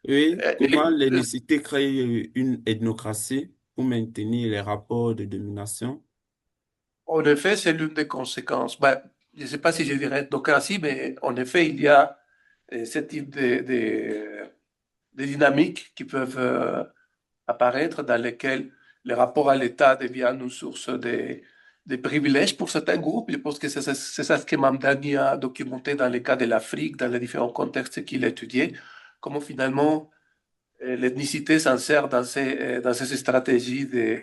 Oui, comment Et- l'ethnicité crée une ethnocratie pour maintenir les rapports de domination? En effet, c'est l'une des conséquences. Ben, je ne sais pas si je dirais ethnocratie, mais en effet, il y a ce type de dynamiques qui peuvent apparaître dans lesquelles le rapport à l'État devient une source de privilèges pour certains groupes. Je pense que c'est ça ce que Mamdani a documenté dans le cas de l'Afrique, dans les différents contextes qu'il a étudiés, comment finalement l'ethnicité s'insère dans ces stratégies de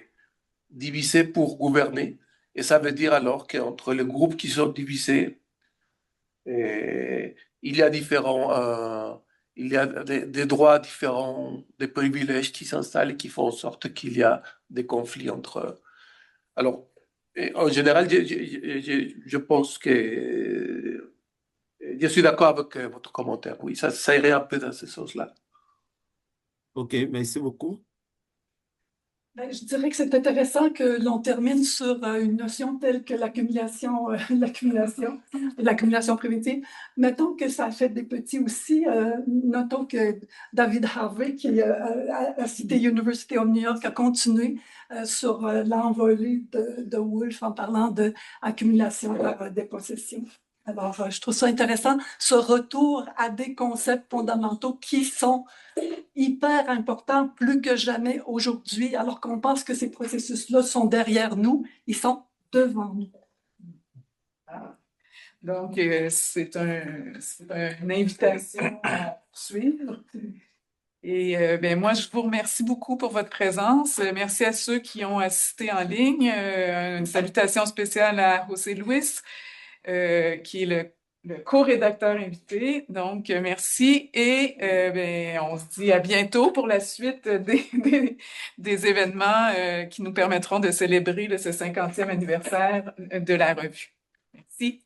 diviser pour gouverner. Et ça veut dire alors qu'entre les groupes qui sont divisés, il y a il y a des droits différents, des privilèges qui s'installent et qui font en sorte qu'il y a des conflits entre eux. Alors, en général, je pense que je suis d'accord avec votre commentaire. Oui, ça irait un peu dans ce sens-là. Ok, merci beaucoup. Ben, je dirais que c'est intéressant que l'on termine sur une notion telle que l'accumulation primitive. Mettons que ça a fait des petits aussi. Notons que David Harvey, qui a cité University of New York, a continué sur l'envolée de Woolf en parlant d'accumulation par dépossession. Alors, je trouve ça intéressant, ce retour à des concepts fondamentaux qui sont hyper importants plus que jamais aujourd'hui, alors qu'on pense que ces processus-là sont derrière nous, ils sont devant nous. Ah. Donc, c'est une invitation à suivre. Et ben, moi, je vous remercie beaucoup pour votre présence. Merci à ceux qui ont assisté en ligne. Une salutation spéciale à José Luis, qui est le co-rédacteur invité. Donc, merci et ben, on se dit à bientôt pour la suite des événements qui nous permettront de célébrer ce 50e anniversaire de la revue. Merci.